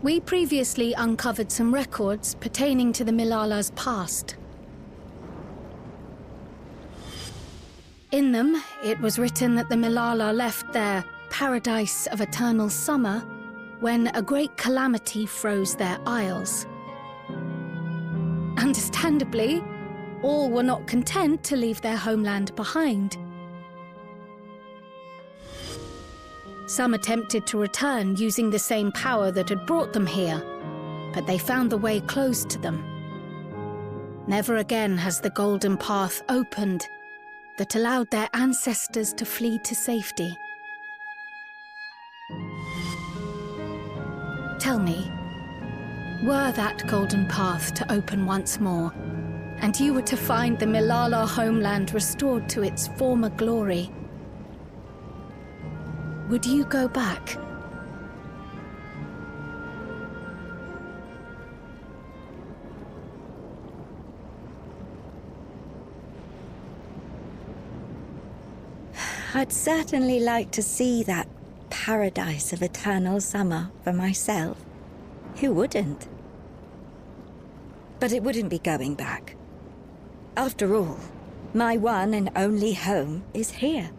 We previously uncovered some records pertaining to the Milala's past. In them, it was written that the Milala left their paradise of eternal summer when a great calamity froze their isles. Understandably, all were not content to leave their homeland behind. Some attempted to return using the same power that had brought them here, but they found the way closed to them. Never again has the golden path opened that allowed their ancestors to flee to safety. Tell me, were that golden path to open once more, and you were to find the Milala homeland restored to its former glory, would you go back? I'd certainly like to see that paradise of eternal summer for myself. Who wouldn't? But it wouldn't be going back. After all, my one and only home is here.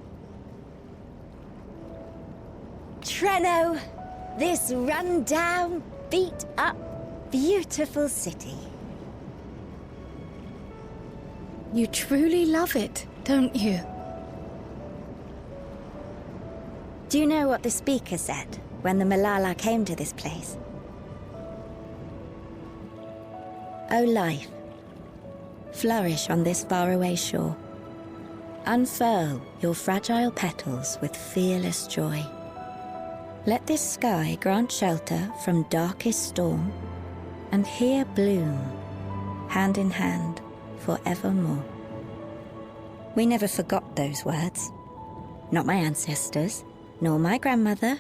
Treno, this run-down, beat-up, beautiful city. You truly love it, don't you? Do you know what the speaker said when the Milala came to this place? O life, flourish on this faraway shore. Unfurl your fragile petals with fearless joy. Let this sky grant shelter from darkest storm, and here bloom, hand in hand, forevermore. We never forgot those words. Not my ancestors, nor my grandmother,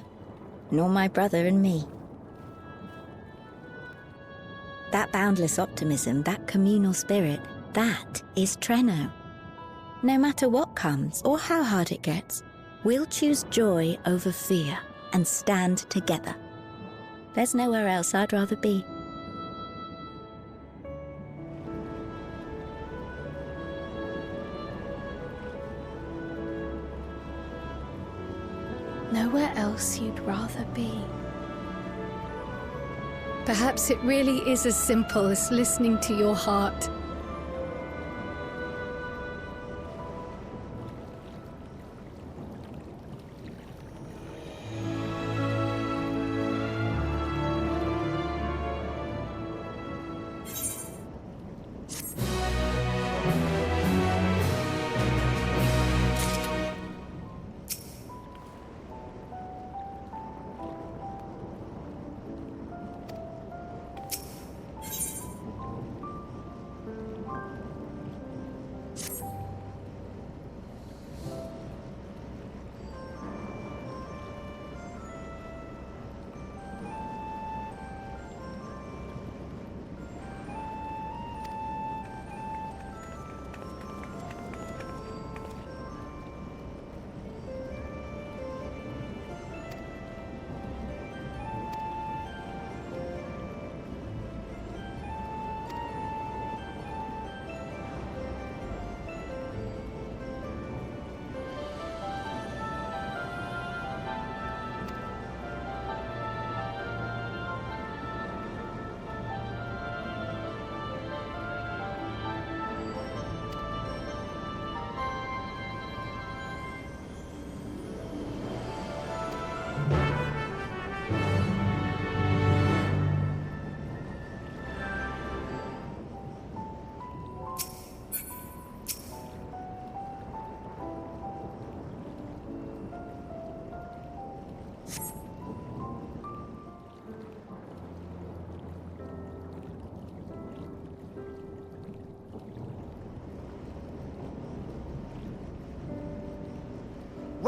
nor my brother and me. That boundless optimism, that communal spirit, that is Treno. No matter what comes or how hard it gets, we'll choose joy over fear and stand together. There's nowhere else I'd rather be. Nowhere else you'd rather be. Perhaps it really is as simple as listening to your heart.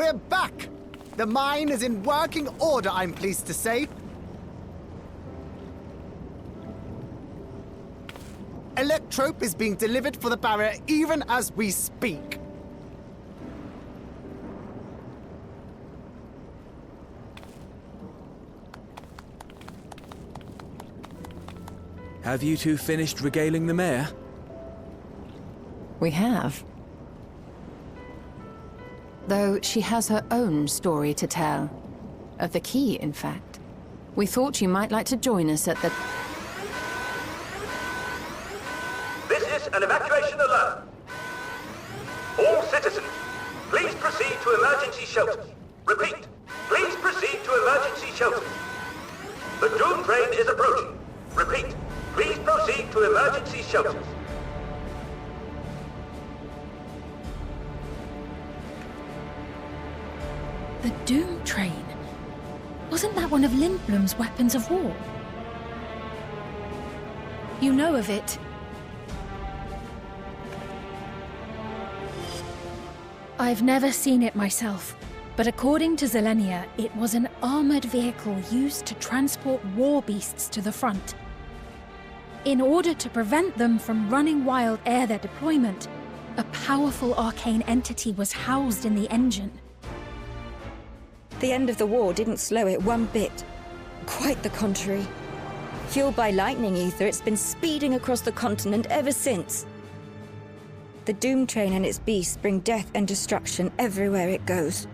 We're back! The mine is in working order, I'm pleased to say. Electrope is being delivered for the barrier even as we speak. Have you two finished regaling the mayor? We have. Though she has her own story to tell. Of the key, in fact. We thought you might like to join us at the... This is an evacuation alert. All citizens, please proceed to emergency shelters. Repeat, please proceed to emergency shelters. The Doom train is approaching. Repeat, please proceed to emergency shelters. The Doom train? Wasn't that one of Lindblom's weapons of war? You know of it? I've never seen it myself, but according to Zelenia, it was an armored vehicle used to transport war beasts to the front. In order to prevent them from running wild ere their deployment, a powerful arcane entity was housed in the engine. The end of the war didn't slow it one bit. Quite the contrary. Fueled by lightning ether, it's been speeding across the continent ever since. The Doom train and its beasts bring death and destruction everywhere it goes.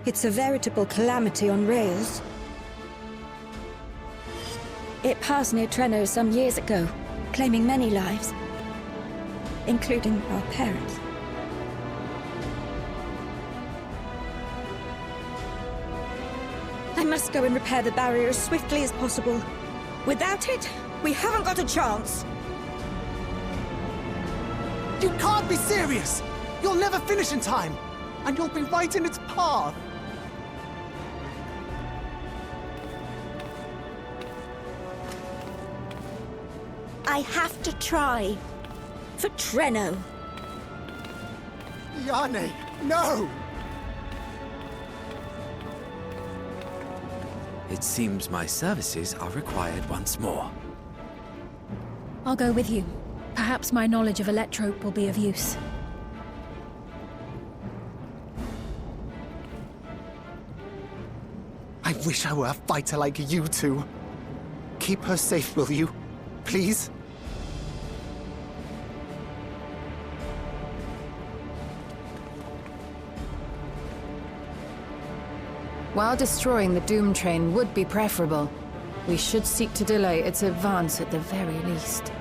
It's a veritable calamity on rails. It passed near Trenno some years ago, claiming many lives, including our parents. I must go and repair the barrier as swiftly as possible. Without it, we haven't got a chance. You can't be serious! You'll never finish in time, and you'll be right in its path. I have to try. For Trenno. Yane, no! It seems my services are required once more. I'll go with you. Perhaps my knowledge of Electrope will be of use. I wish I were a fighter like you two. Keep her safe, will you? Please? While destroying the Doom train would be preferable, we should seek to delay its advance at the very least.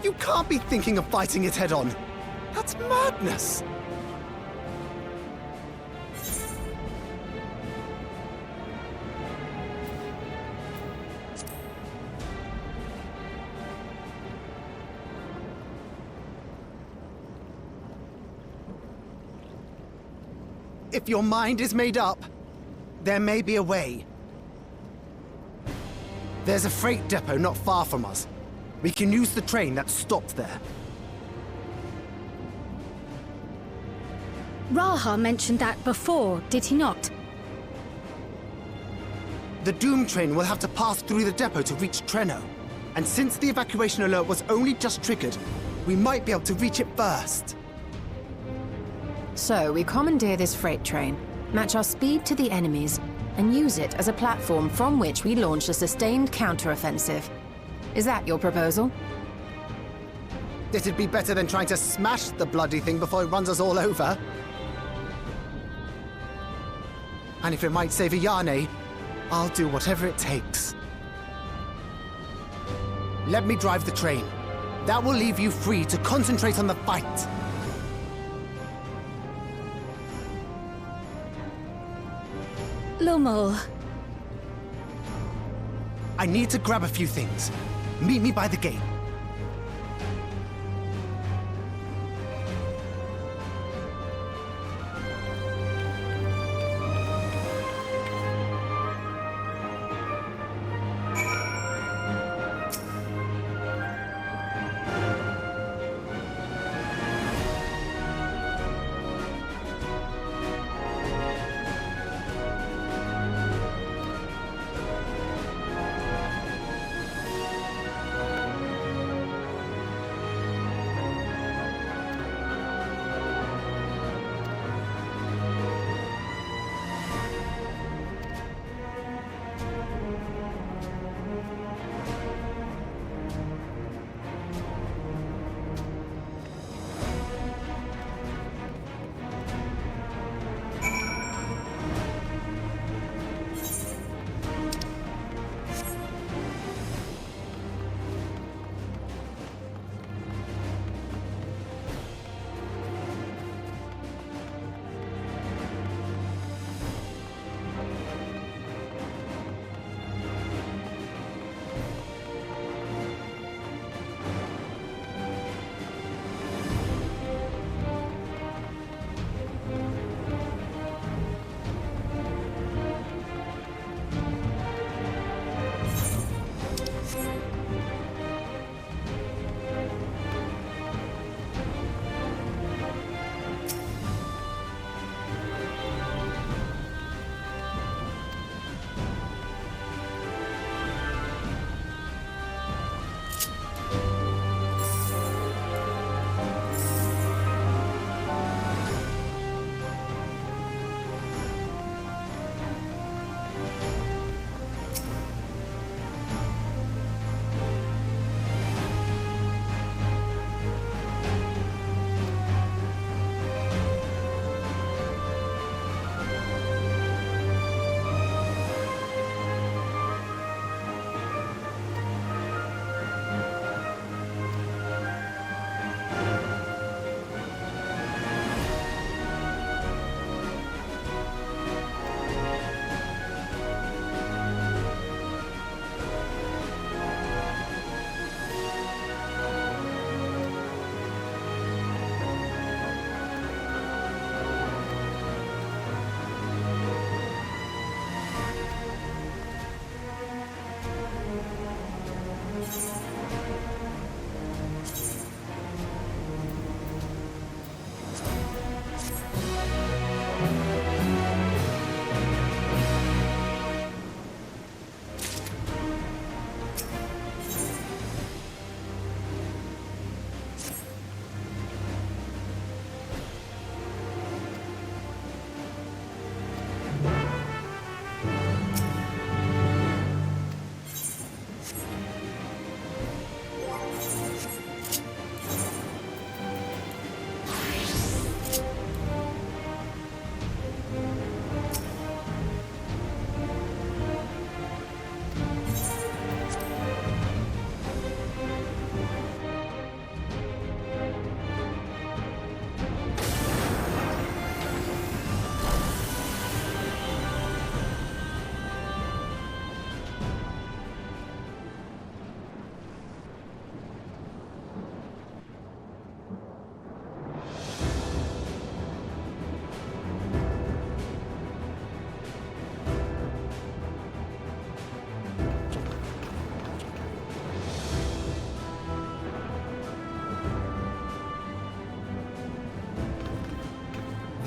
You can't be thinking of fighting it head-on. That's madness! If your mind is made up, there may be a way. There's a freight depot not far from us. We can use the train that's stopped there. Raha mentioned that before, did he not? The Doom train will have to pass through the depot to reach Trenno. And since the evacuation alert was only just triggered, we might be able to reach it first. So, we commandeer this freight train, match our speed to the enemy's, and use it as a platform from which we launch a sustained counter-offensive. Is that your proposal? It'd be better than trying to smash the bloody thing before it runs us all over. And if it might save Yane, I'll do whatever it takes. Let me drive the train. That will leave you free to concentrate on the fight. Lumel. I need to grab a few things. Meet me by the gate.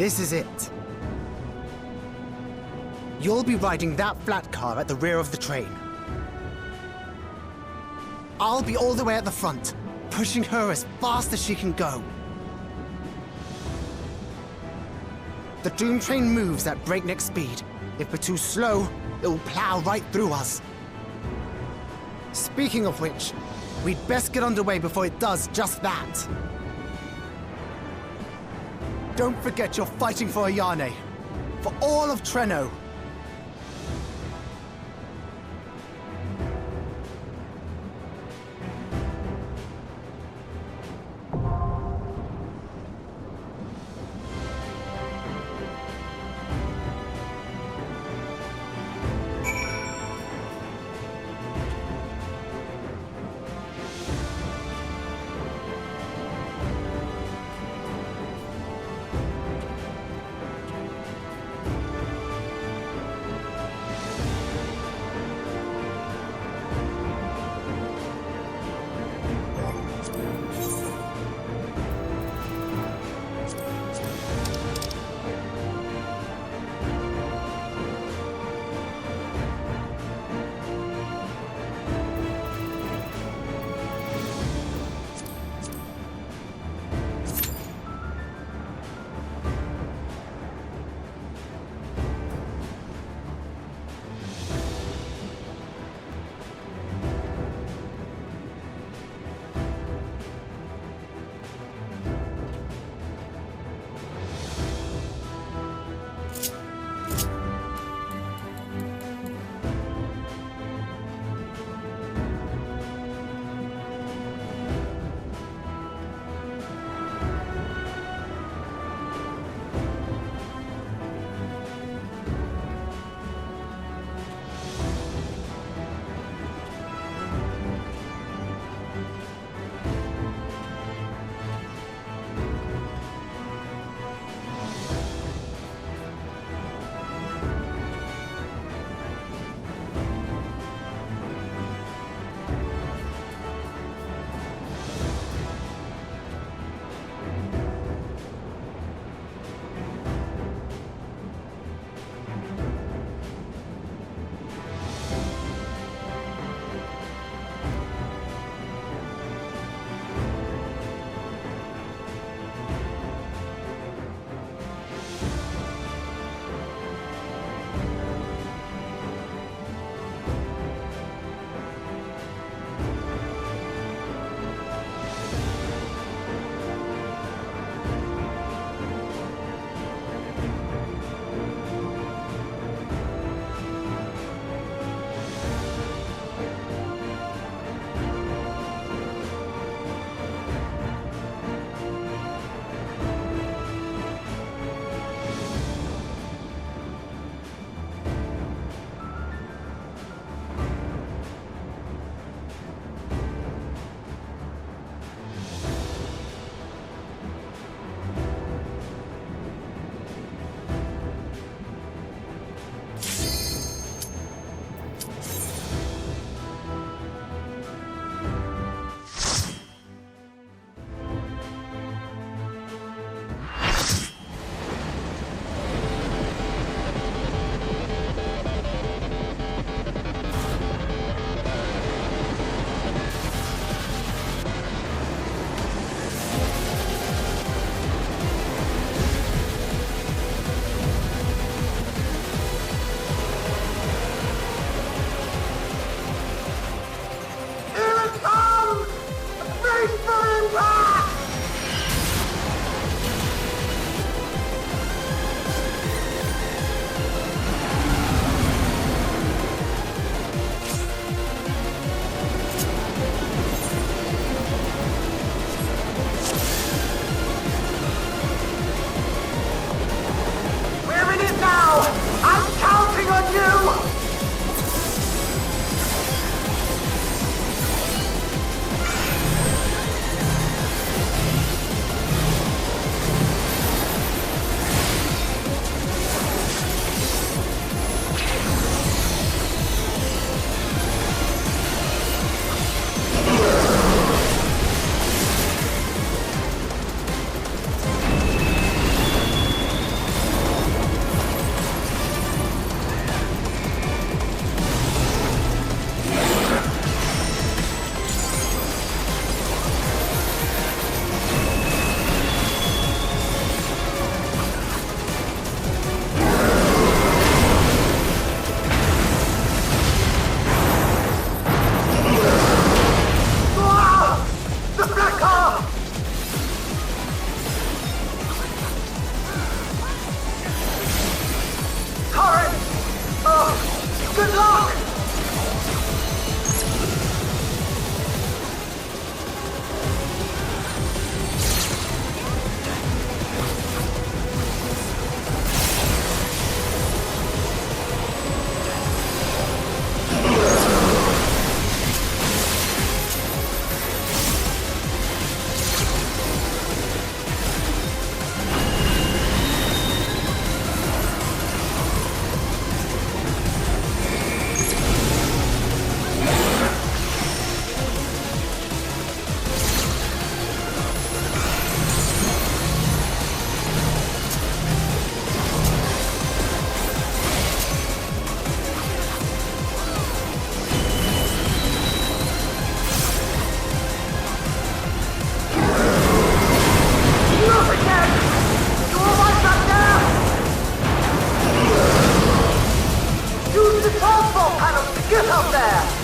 This is it. You'll be riding that flat car at the rear of the train. I'll be all the way at the front, pushing her as fast as she can go. The Doom train moves at breakneck speed. If we're too slow, it'll plow right through us. Speaking of which, we'd best get underway before it does just that. Don't forget you're fighting for Ayane. For all of Treno. Good luck! Get up there!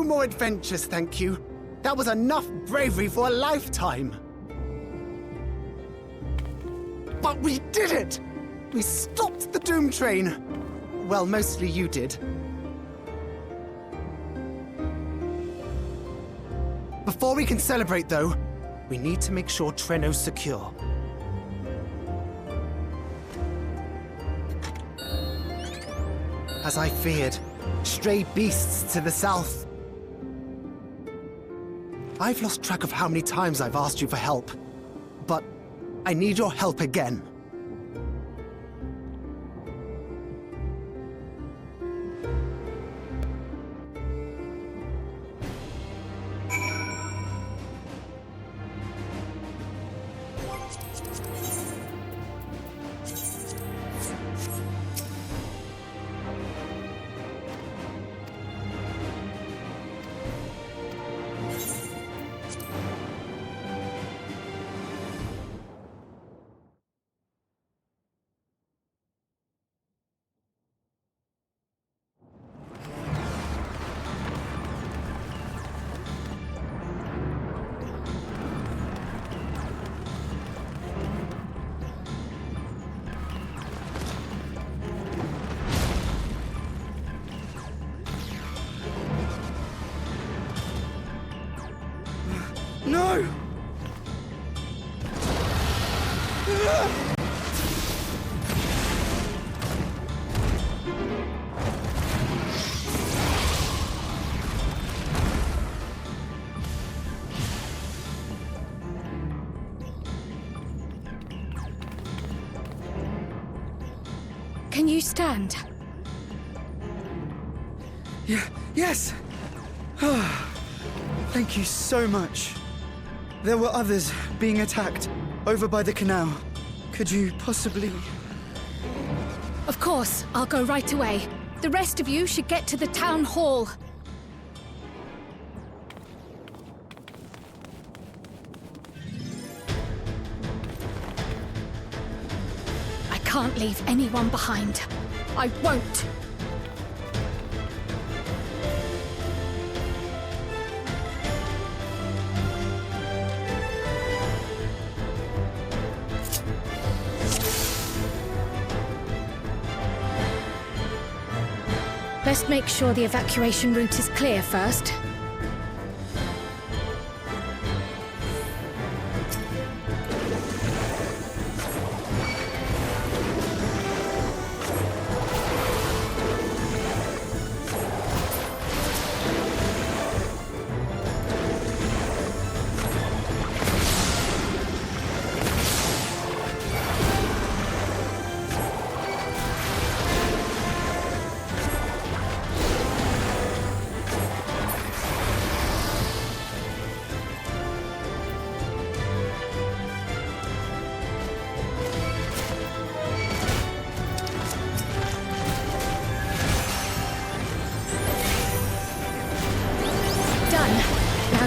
No more adventures, thank you. That was enough bravery for a lifetime. But we did it! We stopped the Doom Train. Well, mostly you did. Before we can celebrate, though, we need to make sure Treno's secure. As I feared, stray beasts to the south. I've lost track of how many times I've asked you for help, but I need your help again. No! Can you stand? Yes! Thank you so much. There were others being attacked over by the canal. Could you possibly... Of course, I'll go right away. The rest of you should get to the town hall. I can't leave anyone behind. I won't! Best make sure the evacuation route is clear first.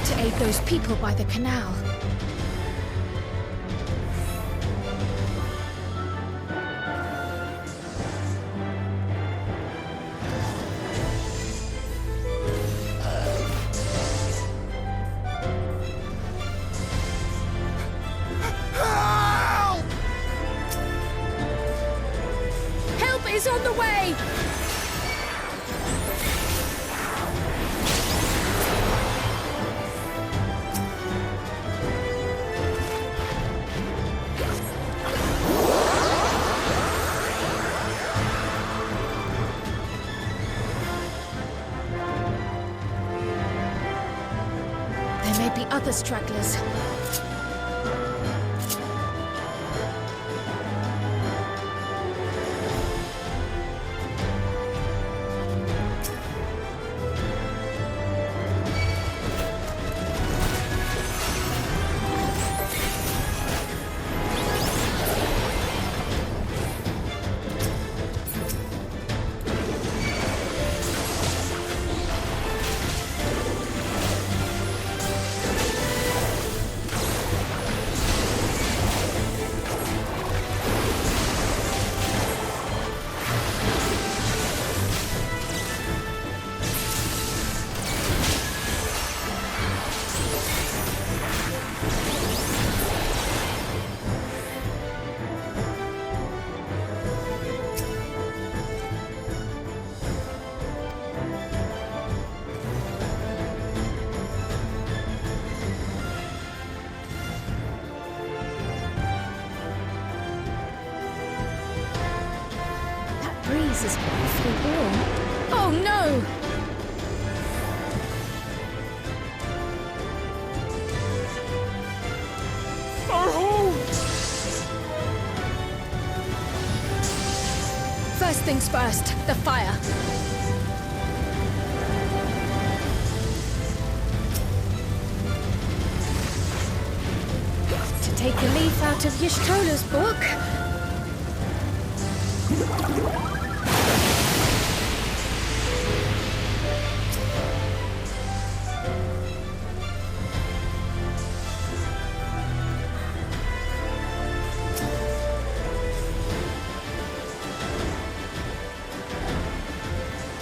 To aid those people by the canal. Help is on the way! Other stragglers. is awfully warm. Oh no! Our home! First things first, the fire. To take a leaf out of Y'shtola's book.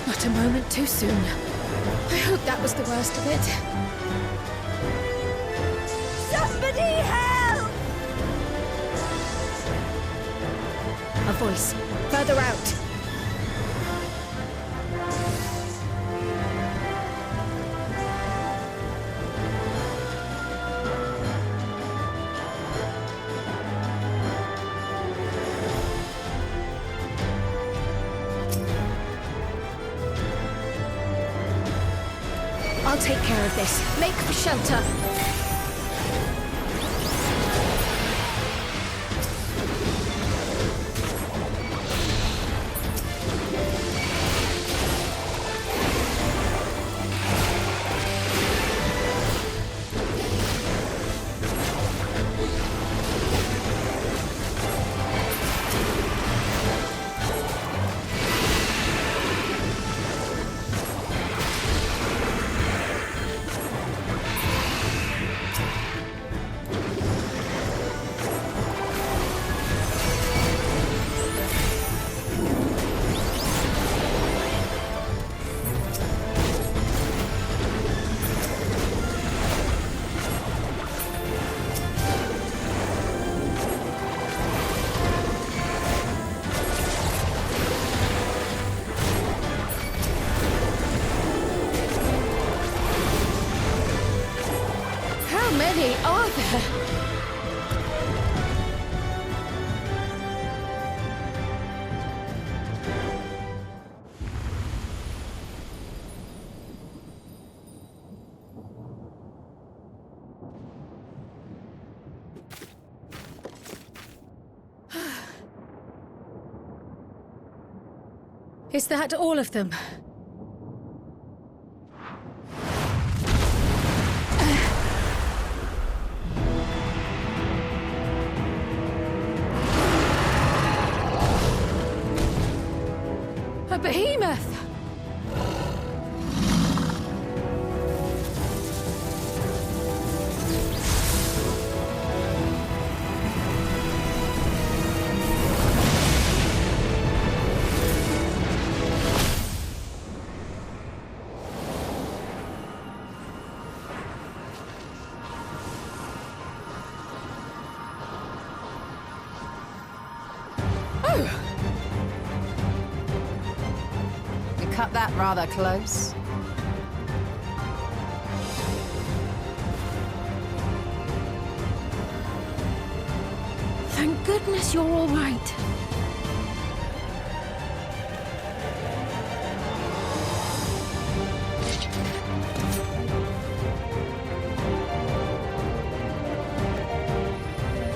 Not a moment too soon. I hope that was the worst of it. Somebody help! A voice. Further out. I'll take care of this. Make for shelter. How many are there? Is that all of them? A behemoth! Cut that rather close. Thank goodness you're all right.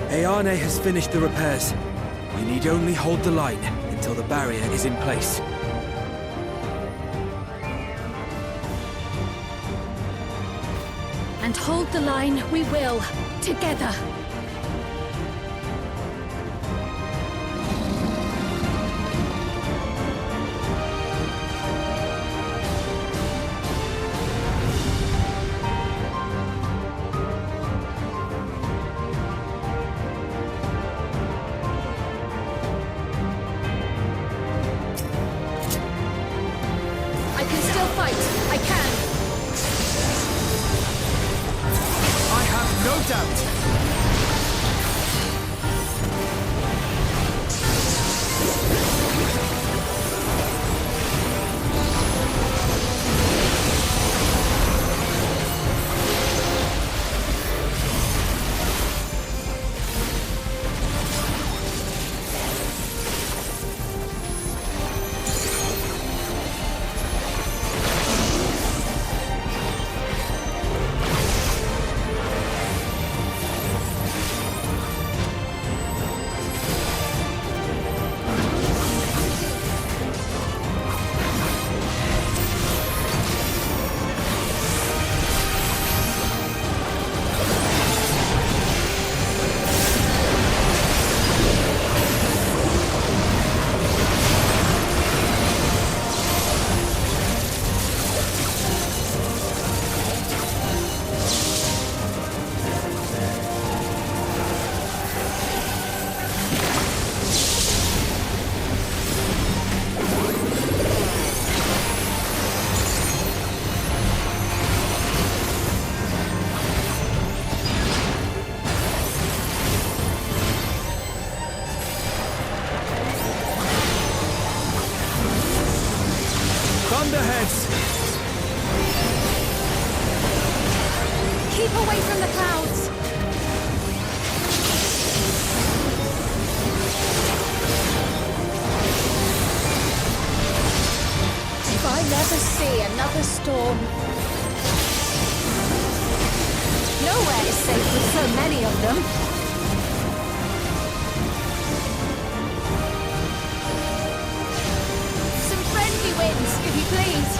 Ayane has finished the repairs. We need only hold the line until the barrier is in place. And hold the line we will, together. I can still fight. I can. No doubt. Keep away from the clouds! If I never see another storm... Nowhere is safe with so many of them. Some friendly winds, if you please.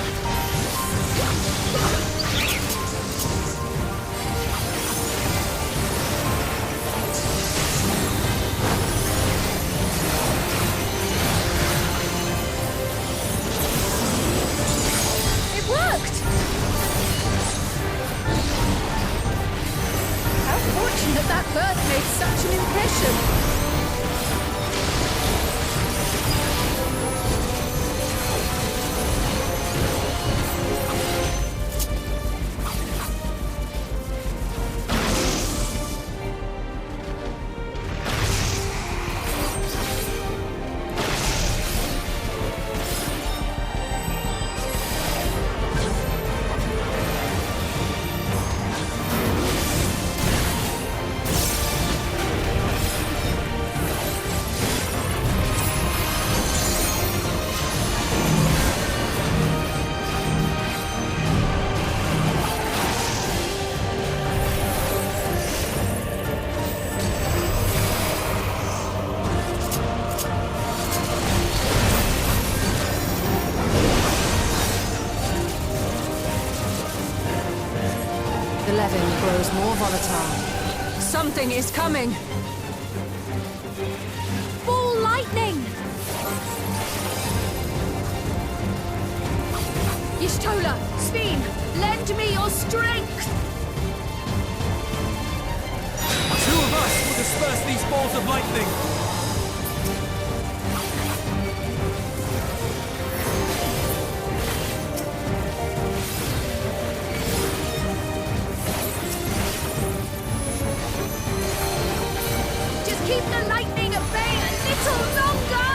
That birth made such an impression. The Levin grows more volatile. Something is coming! Ball lightning! Y'shtola, Sveen, lend me your strength! Two of us will disperse these balls of lightning! Keep the lightning at bay a little longer!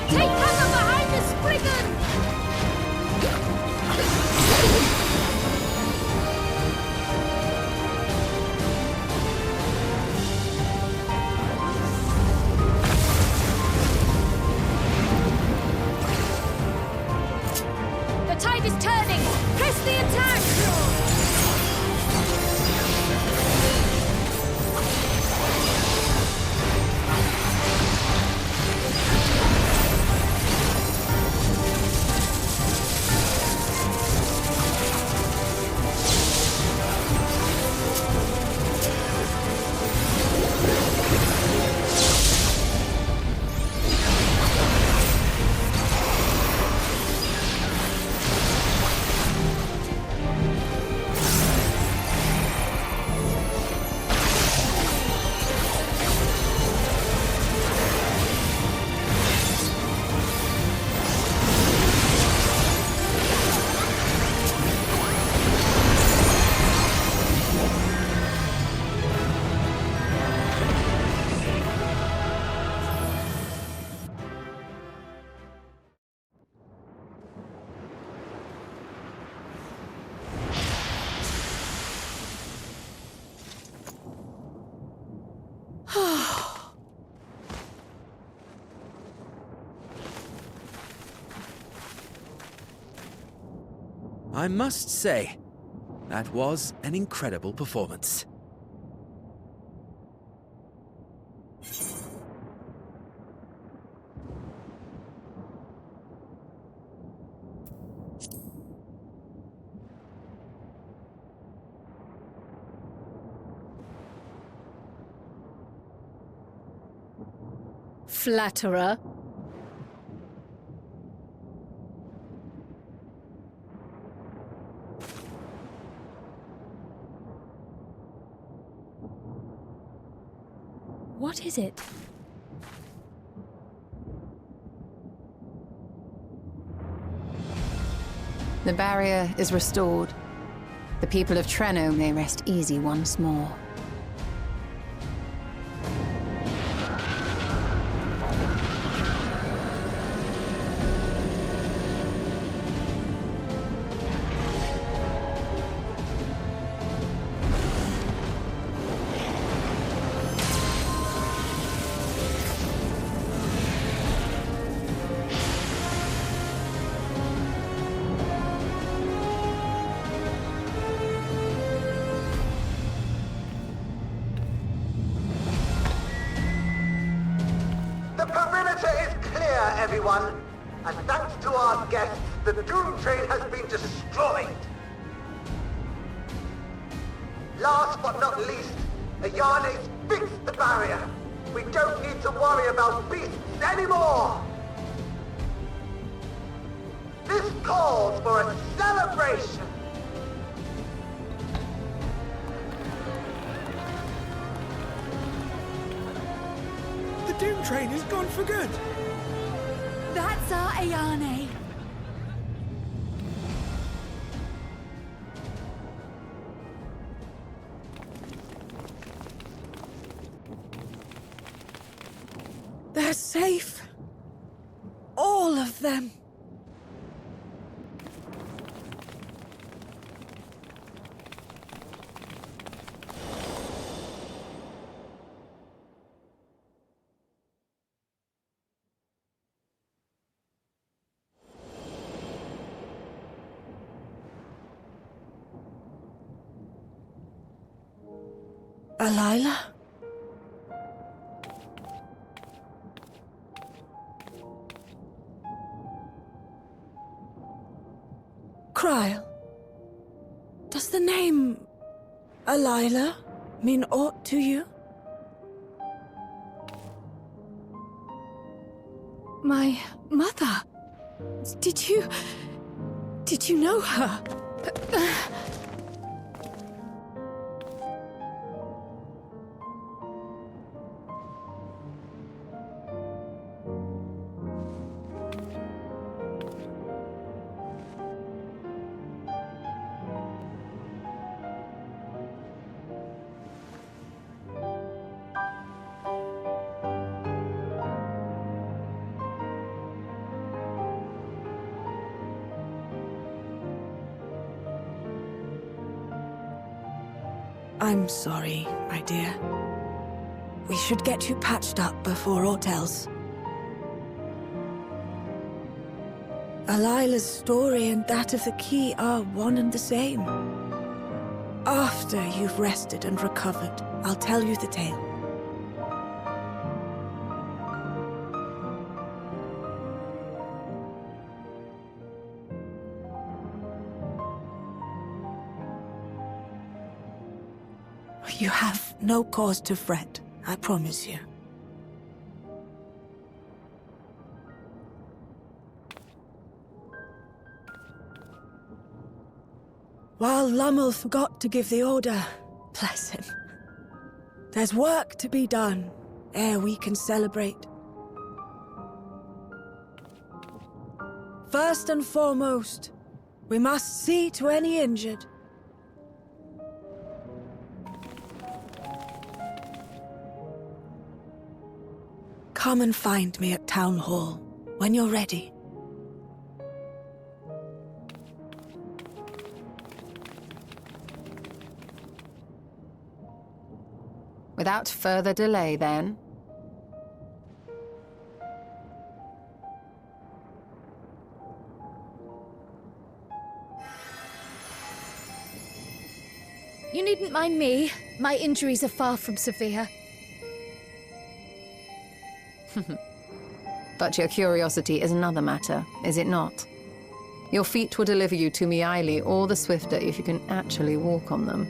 Take cover behind the Spriggan! The tide is turning! Press the attack! I must say, that was an incredible performance. Flatterer. What is it? The barrier is restored. The people of Treno may rest easy once more. everyone. And thanks to our guests, the Doom Train has been destroyed. Last but not least, Ayane's fixed the barrier. We don't need to worry about beasts anymore. This calls for a celebration. The Doom Train is gone for good. That's our Ayane. They're safe. All of them. Alila? Kryle, does the name Alila mean aught to you? My mother? Did you know her? I'm sorry, my dear. We should get you patched up before aught else. Alila's story and that of the key are one and the same. After you've rested and recovered, I'll tell you the tale. You have no cause to fret, I promise you. While Lummel forgot to give the order, bless him, there's work to be done ere we can celebrate. First and foremost, we must see to any injured. Come and find me at Town Hall when you're ready. Without further delay, then. You needn't mind me. My injuries are far from severe. But your curiosity is another matter, is it not? Your feet will deliver you to Miaili all the swifter if you can actually walk on them.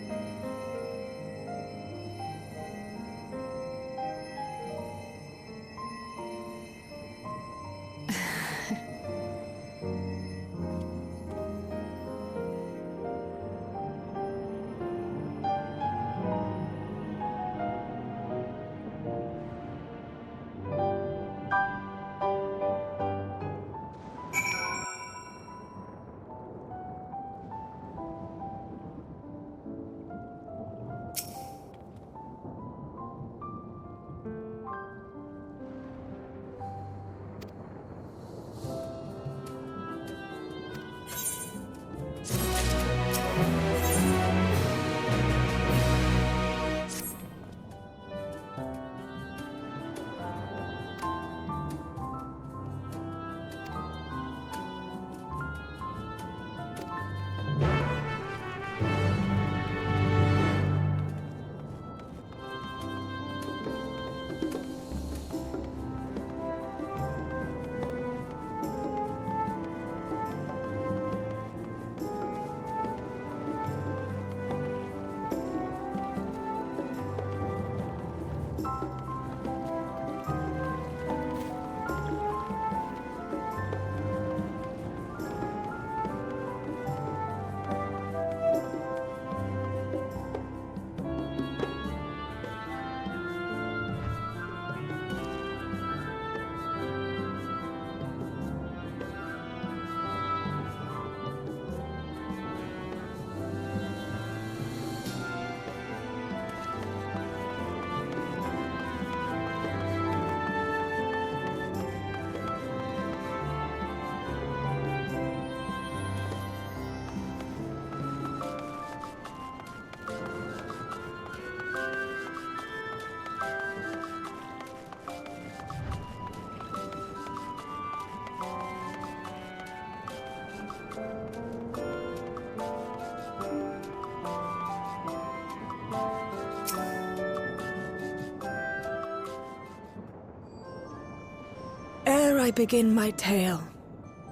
I begin my tale,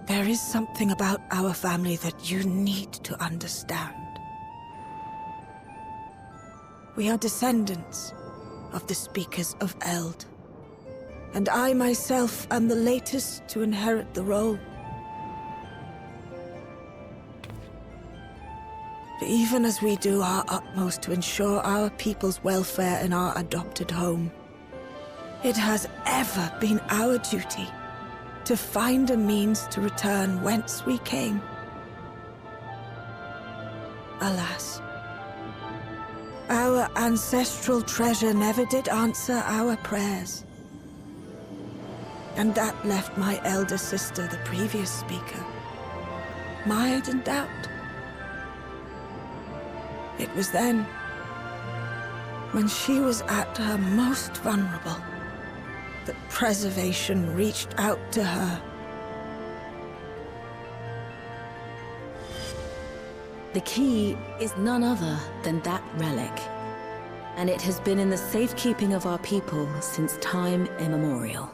there is something about our family that you need to understand. We are descendants of the Speakers of Eld, and I myself am the latest to inherit the role. Even as we do our utmost to ensure our people's welfare in our adopted home, it has ever been our duty to find a means to return whence we came. Alas, our ancestral treasure never did answer our prayers. And that left my elder sister, the previous speaker, mired in doubt. It was then, when she was at her most vulnerable, that preservation reached out to her. The key is none other than that relic, and it has been in the safekeeping of our people since time immemorial.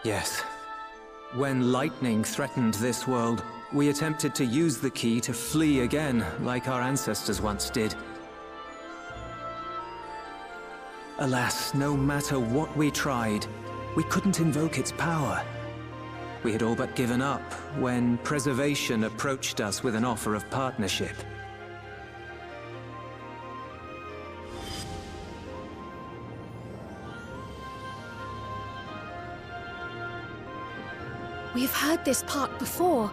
Yes. When lightning threatened this world, we attempted to use the key to flee again, like our ancestors once did. Alas, no matter what we tried, we couldn't invoke its power. We had all but given up when Preservation approached us with an offer of partnership. We've heard this part before,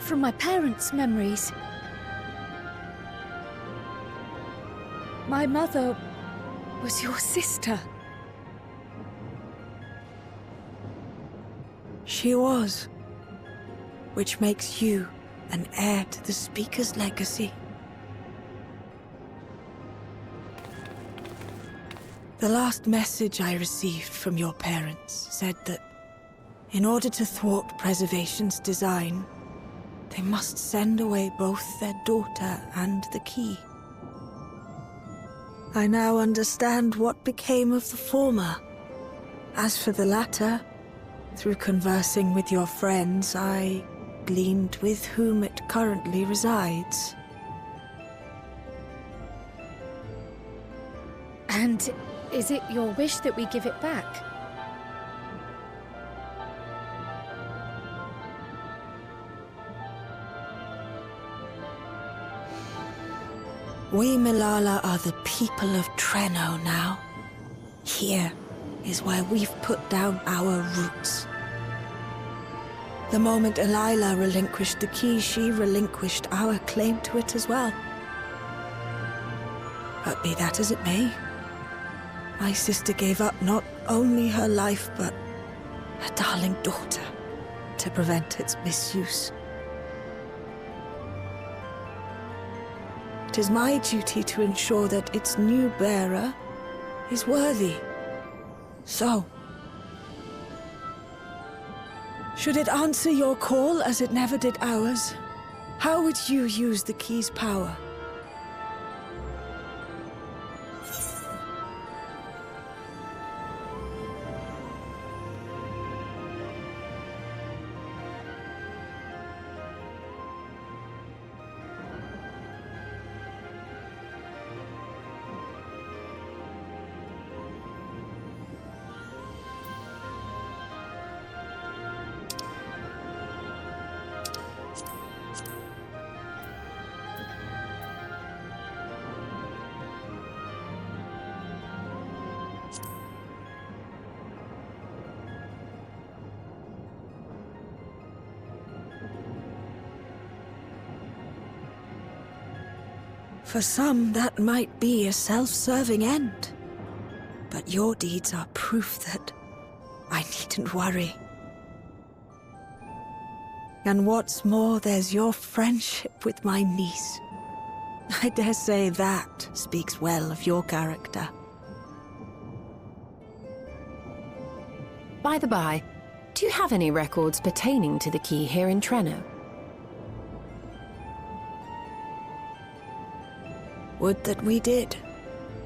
from my parents' memories. My mother was your sister. She was, which makes you an heir to the Speaker's legacy. The last message I received from your parents said that in order to thwart Preservation's design, they must send away both their daughter and the key. I now understand what became of the former. As for the latter, through conversing with your friends, I gleaned with whom it currently resides. And is it your wish that we give it back? We Milala are the people of Treno now. Here is where we've put down our roots. The moment Elila relinquished the key, she relinquished our claim to it as well. But be that as it may, my sister gave up not only her life, but her darling daughter, to prevent its misuse. It is my duty to ensure that its new bearer is worthy. So, should it answer your call as it never did ours, how would you use the key's power? For some, that might be a self-serving end. But your deeds are proof that I needn't worry. And what's more, there's your friendship with my niece. I dare say that speaks well of your character. By the by, do you have any records pertaining to the key here in Treno? Would that we did.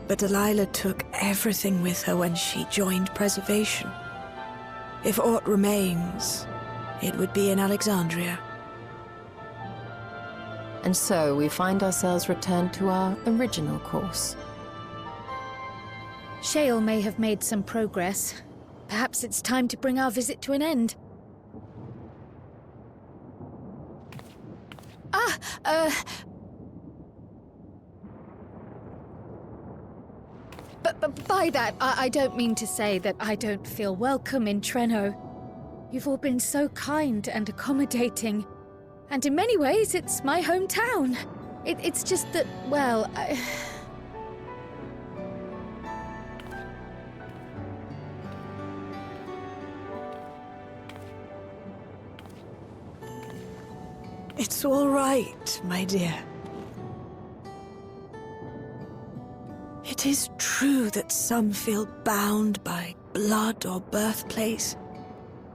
But Delilah took everything with her when she joined Preservation. If aught remains, it would be in Alexandria. And so we find ourselves returned to our original course. Shale may have made some progress. Perhaps it's time to bring our visit to an end. But by that, I don't mean to say that I don't feel welcome in Treno. You've all been so kind and accommodating. And in many ways, it's my hometown. It's just that, well, It's all right, my dear. It is true that some feel bound by blood or birthplace,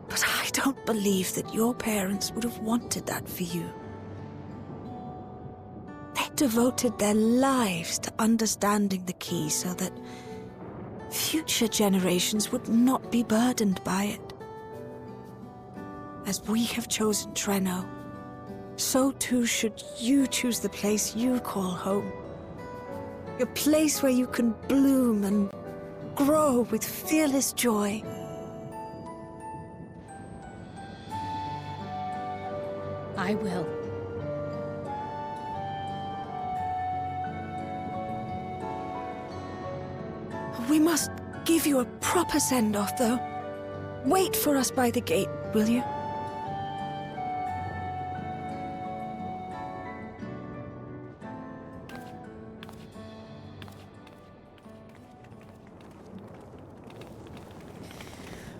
but I don't believe that your parents would have wanted that for you. They devoted their lives to understanding the key so that future generations would not be burdened by it. As we have chosen Treno, so too should you choose the place you call home. A place where you can bloom and grow with fearless joy. I will. We must give you a proper send-off, though. Wait for us by the gate, will you?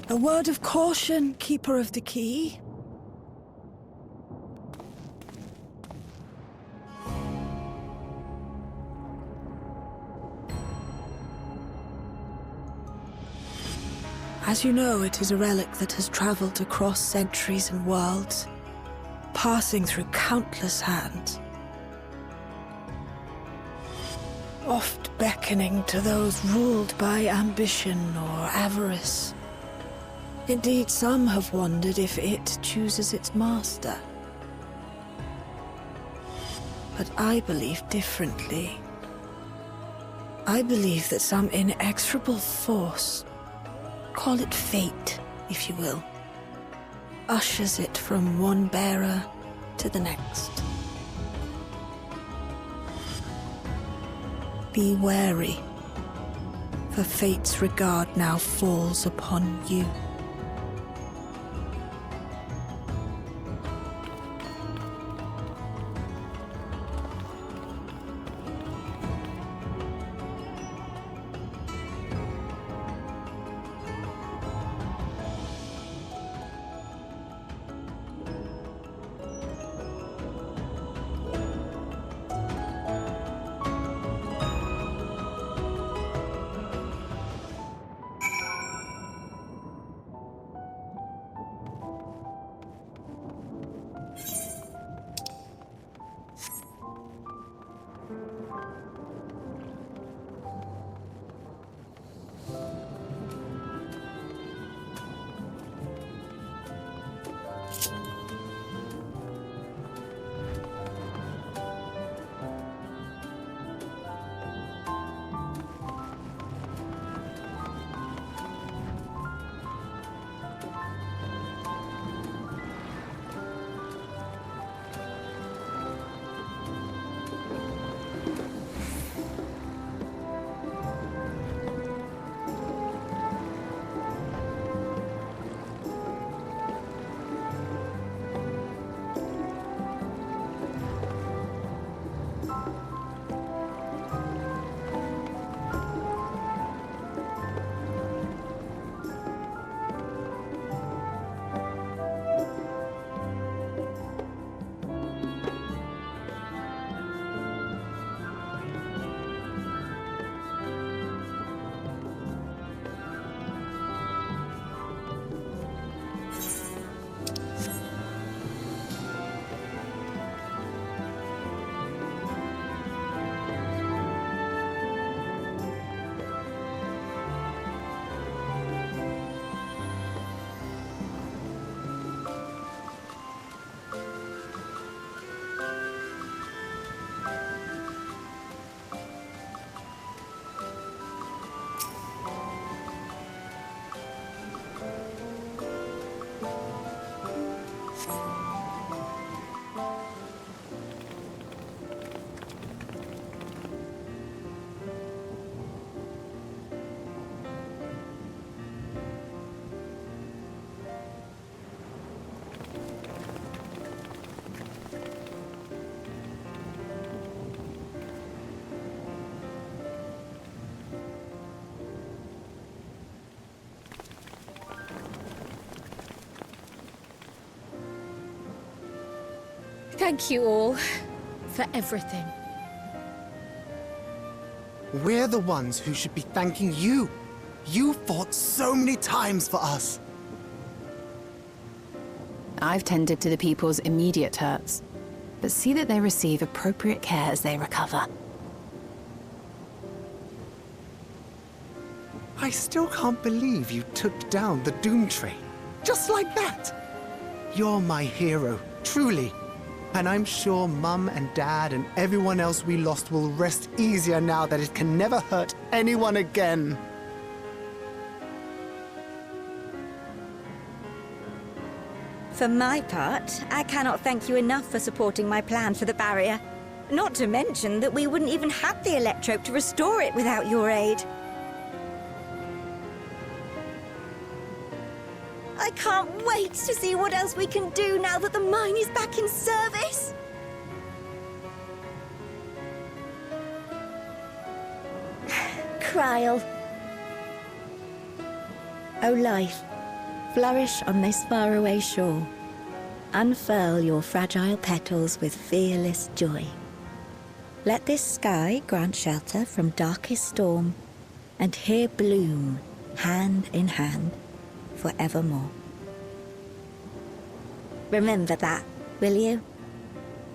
A word of caution, Keeper of the Key. As you know, it is a relic that has traveled across centuries and worlds, passing through countless hands. Oft beckoning to those ruled by ambition or avarice. Indeed, some have wondered if it chooses its master. But I believe differently. I believe that some inexorable force, call it fate, if you will, ushers it from one bearer to the next. Be wary, for fate's regard now falls upon you. Thank you all for everything. We're the ones who should be thanking you. You fought so many times for us. I've tended to the people's immediate hurts, but see that they receive appropriate care as they recover. I still can't believe you took down the Doom Train. Just like that. You're my hero, truly. And I'm sure Mum and Dad and everyone else we lost will rest easier now that it can never hurt anyone again. For my part, I cannot thank you enough for supporting my plan for the barrier. Not to mention that we wouldn't even have the electrope to restore it without your aid. I can't wait to see what else we can do now that the mine is back in service. Kryl. O life, flourish on this faraway shore. Unfurl your fragile petals with fearless joy. Let this sky grant shelter from darkest storm, and here bloom, hand in hand, forevermore. Remember that, will you?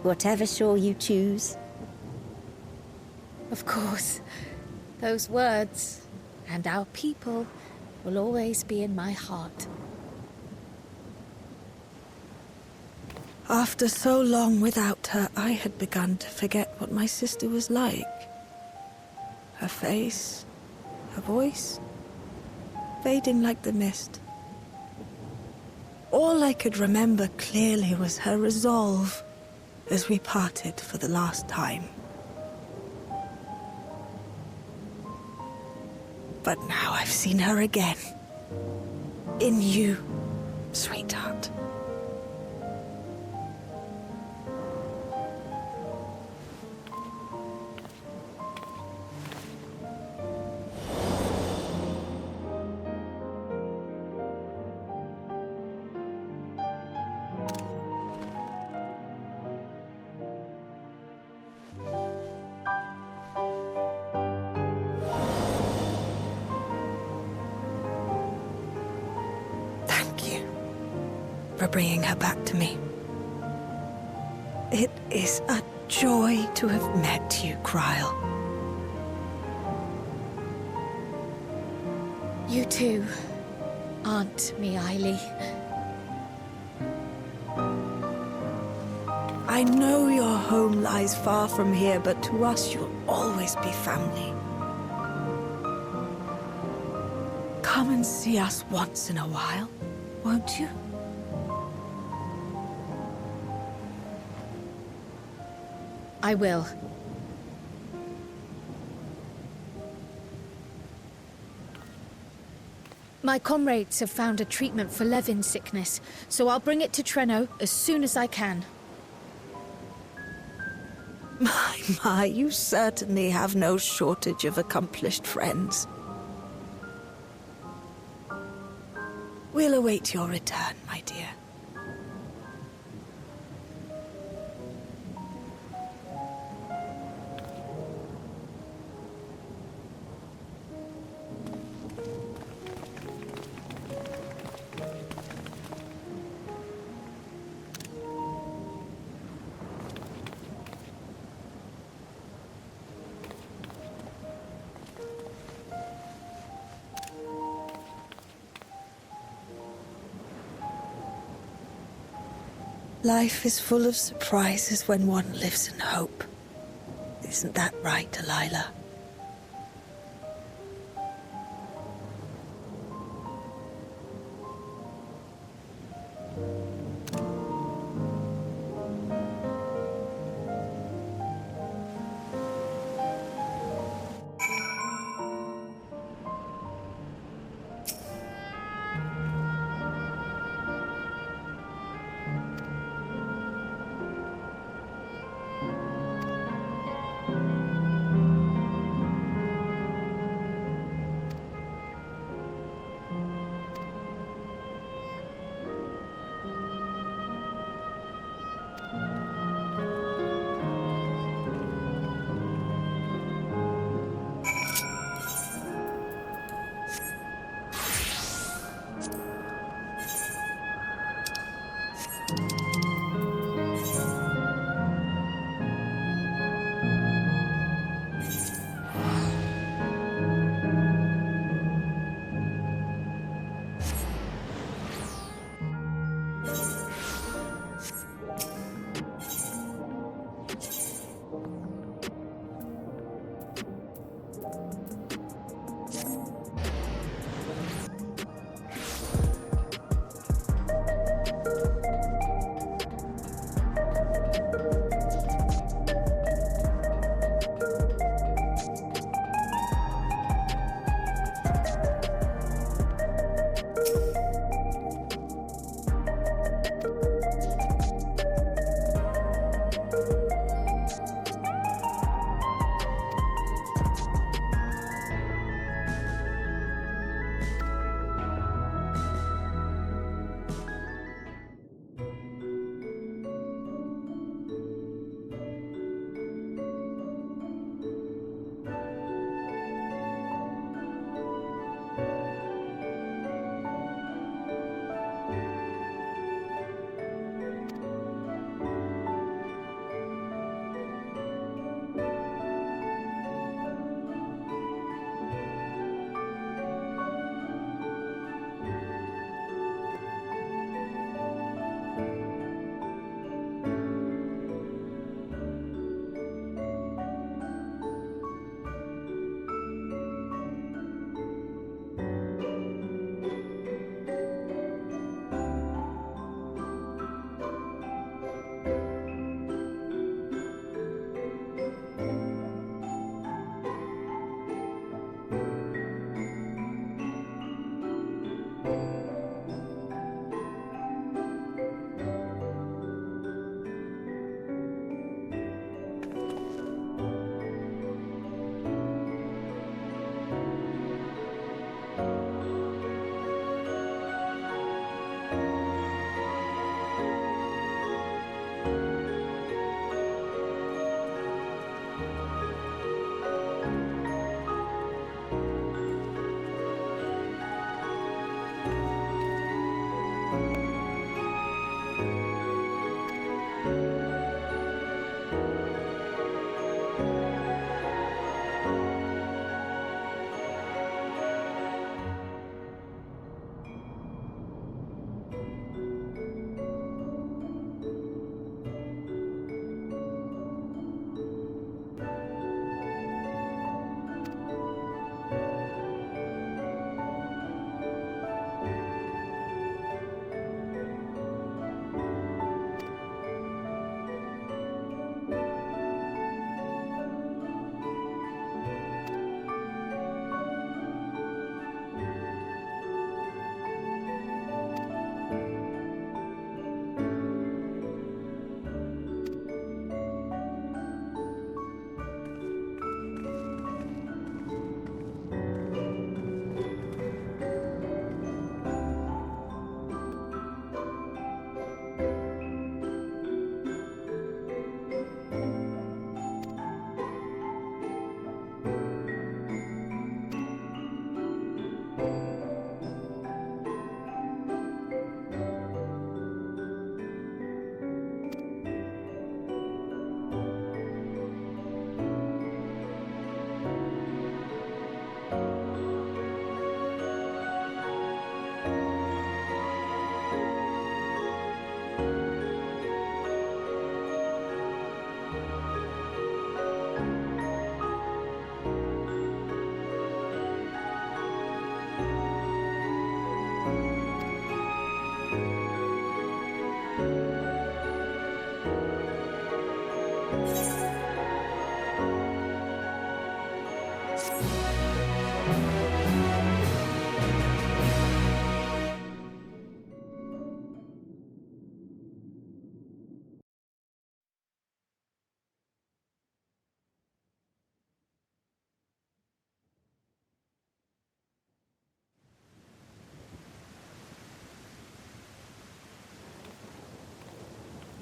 Whatever shore you choose. Of course. Those words, and our people, will always be in my heart. After so long without her, I had begun to forget what my sister was like. Her face, her voice, fading like the mist. All I could remember clearly was her resolve as we parted for the last time. But now I've seen her again. In you, sweetheart. For bringing her back to me. It is a joy to have met you, Kryl. You too, Aunt Miaili. I know your home lies far from here, but to us you'll always be family. Come and see us once in a while, won't you? I will. My comrades have found a treatment for Levin sickness, so I'll bring it to Treno as soon as I can. My, you certainly have no shortage of accomplished friends. We'll await your return, my dear. Life is full of surprises when one lives in hope. Isn't that right, Delilah?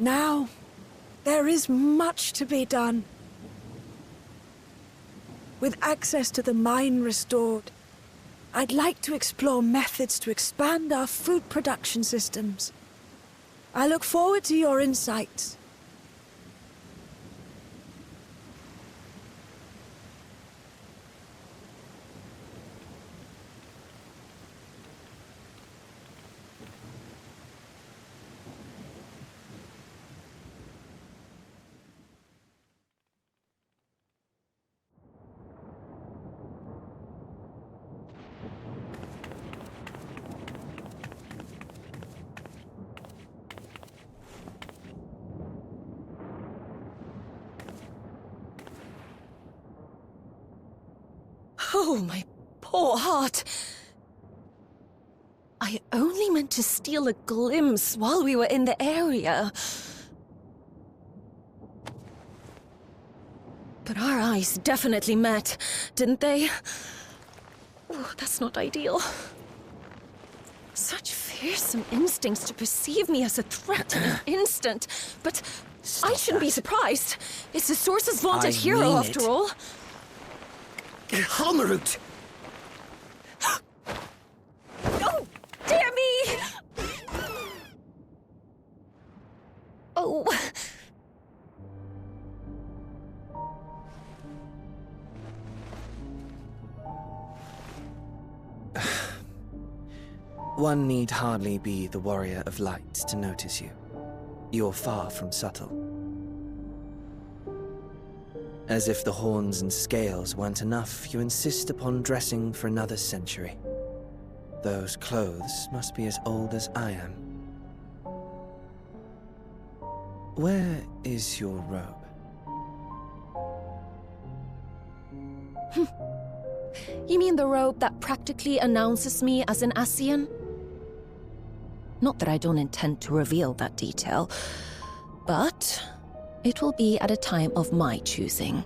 Now, there is much to be done. With access to the mine restored, I'd like to explore methods to expand our food production systems. I look forward to your insights. Oh, my poor heart. I only meant to steal a glimpse while we were in the area. But our eyes definitely met, didn't they? Oh, that's not ideal. Such fearsome instincts to perceive me as a threat in an instant. But I shouldn't be surprised. It's the Source's vaunted hero, after all. Halmerut! Oh, dear me! Oh. One need hardly be the warrior of light to notice you. You're far from subtle. As if the horns and scales weren't enough, you insist upon dressing for another century. Those clothes must be as old as I am. Where is your robe? You mean the robe that practically announces me as an Ascian? Not that I don't intend to reveal that detail, but it will be at a time of my choosing.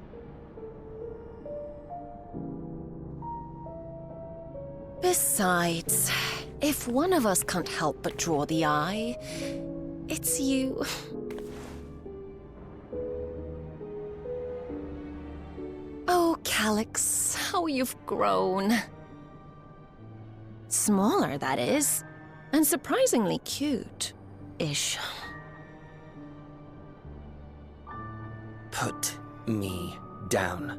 Besides, if one of us can't help but draw the eye, it's you. Oh, Calyx, how you've grown. Smaller, that is, and surprisingly cute-ish. Put me down.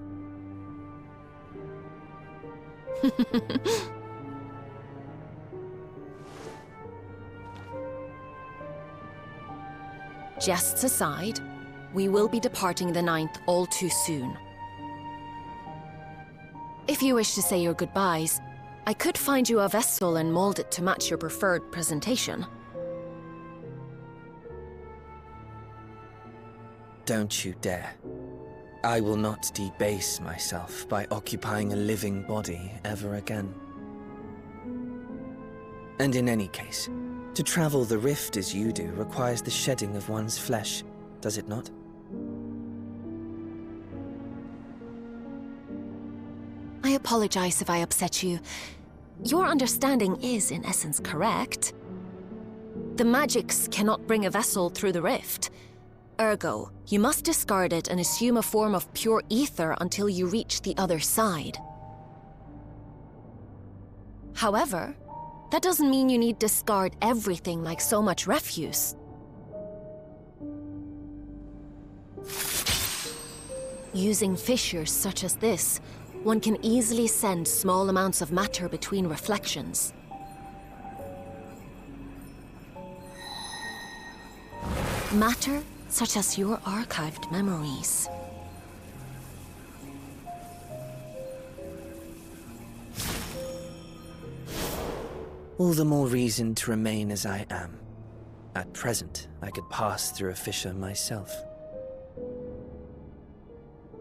Jests aside, we will be departing the 9th all too soon. If you wish to say your goodbyes, I could find you a vessel and mold it to match your preferred presentation. Don't you dare. I will not debase myself by occupying a living body ever again. And in any case, to travel the rift as you do requires the shedding of one's flesh, does it not? I apologize if I upset you. Your understanding is, in essence, correct. The magics cannot bring a vessel through the rift. Ergo, you must discard it and assume a form of pure ether until you reach the other side. However, that doesn't mean you need discard everything like so much refuse. Using fissures such as this, one can easily send small amounts of matter between reflections. Matter such as your archived memories. All the more reason to remain as I am. At present, I could pass through a fissure myself.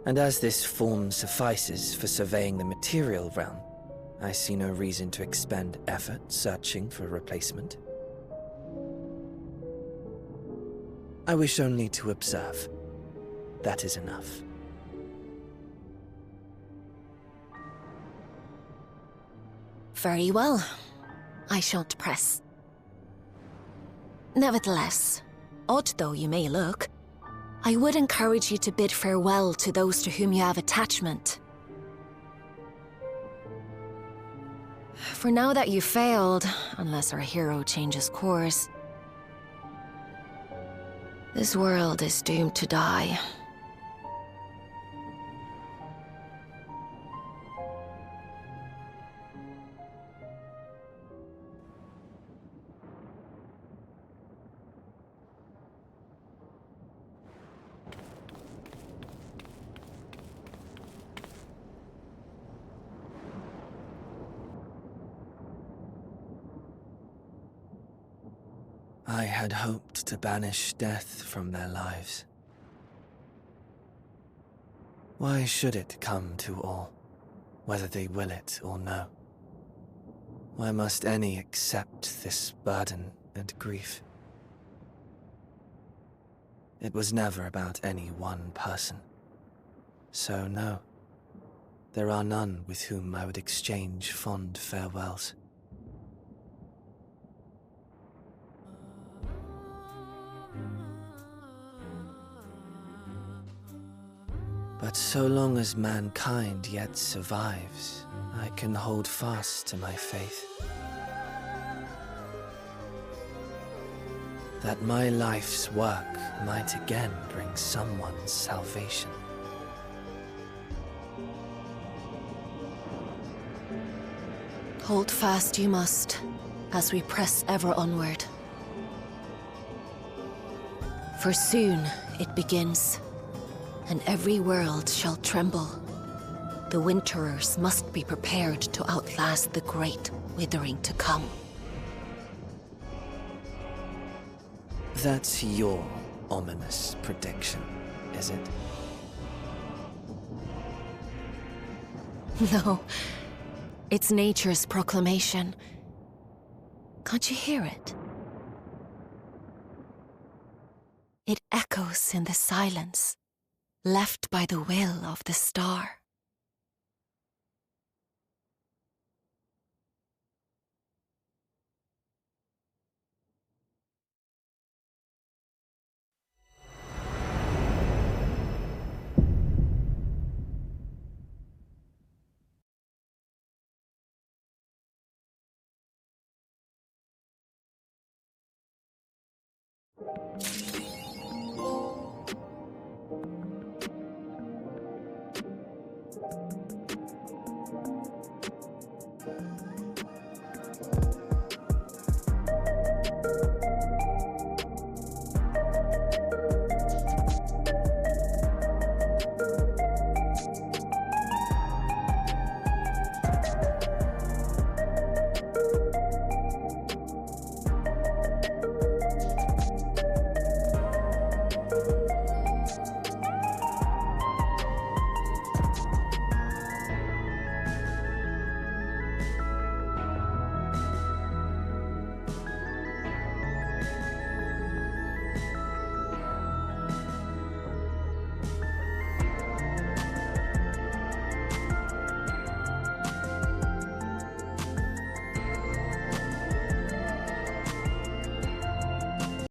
And as this form suffices for surveying the material realm, I see no reason to expend effort searching for a replacement. I wish only to observe. That is enough. Very well. I shan't press. Nevertheless, odd though you may look, I would encourage you to bid farewell to those to whom you have attachment. For now that you've failed, unless our hero changes course, this world is doomed to die. I had hoped to banish death from their lives. Why should it come to all, whether they will it or no? Why must any accept this burden and grief? It was never about any one person. So no, there are none with whom I would exchange fond farewells. But so long as mankind yet survives, I can hold fast to my faith. That my life's work might again bring someone's salvation. Hold fast you must, as we press ever onward. For soon it begins, and every world shall tremble. The Winterers must be prepared to outlast the great withering to come. That's your ominous prediction, is it? No, it's nature's proclamation. Can't you hear it? It echoes in the silence, left by the will of the star.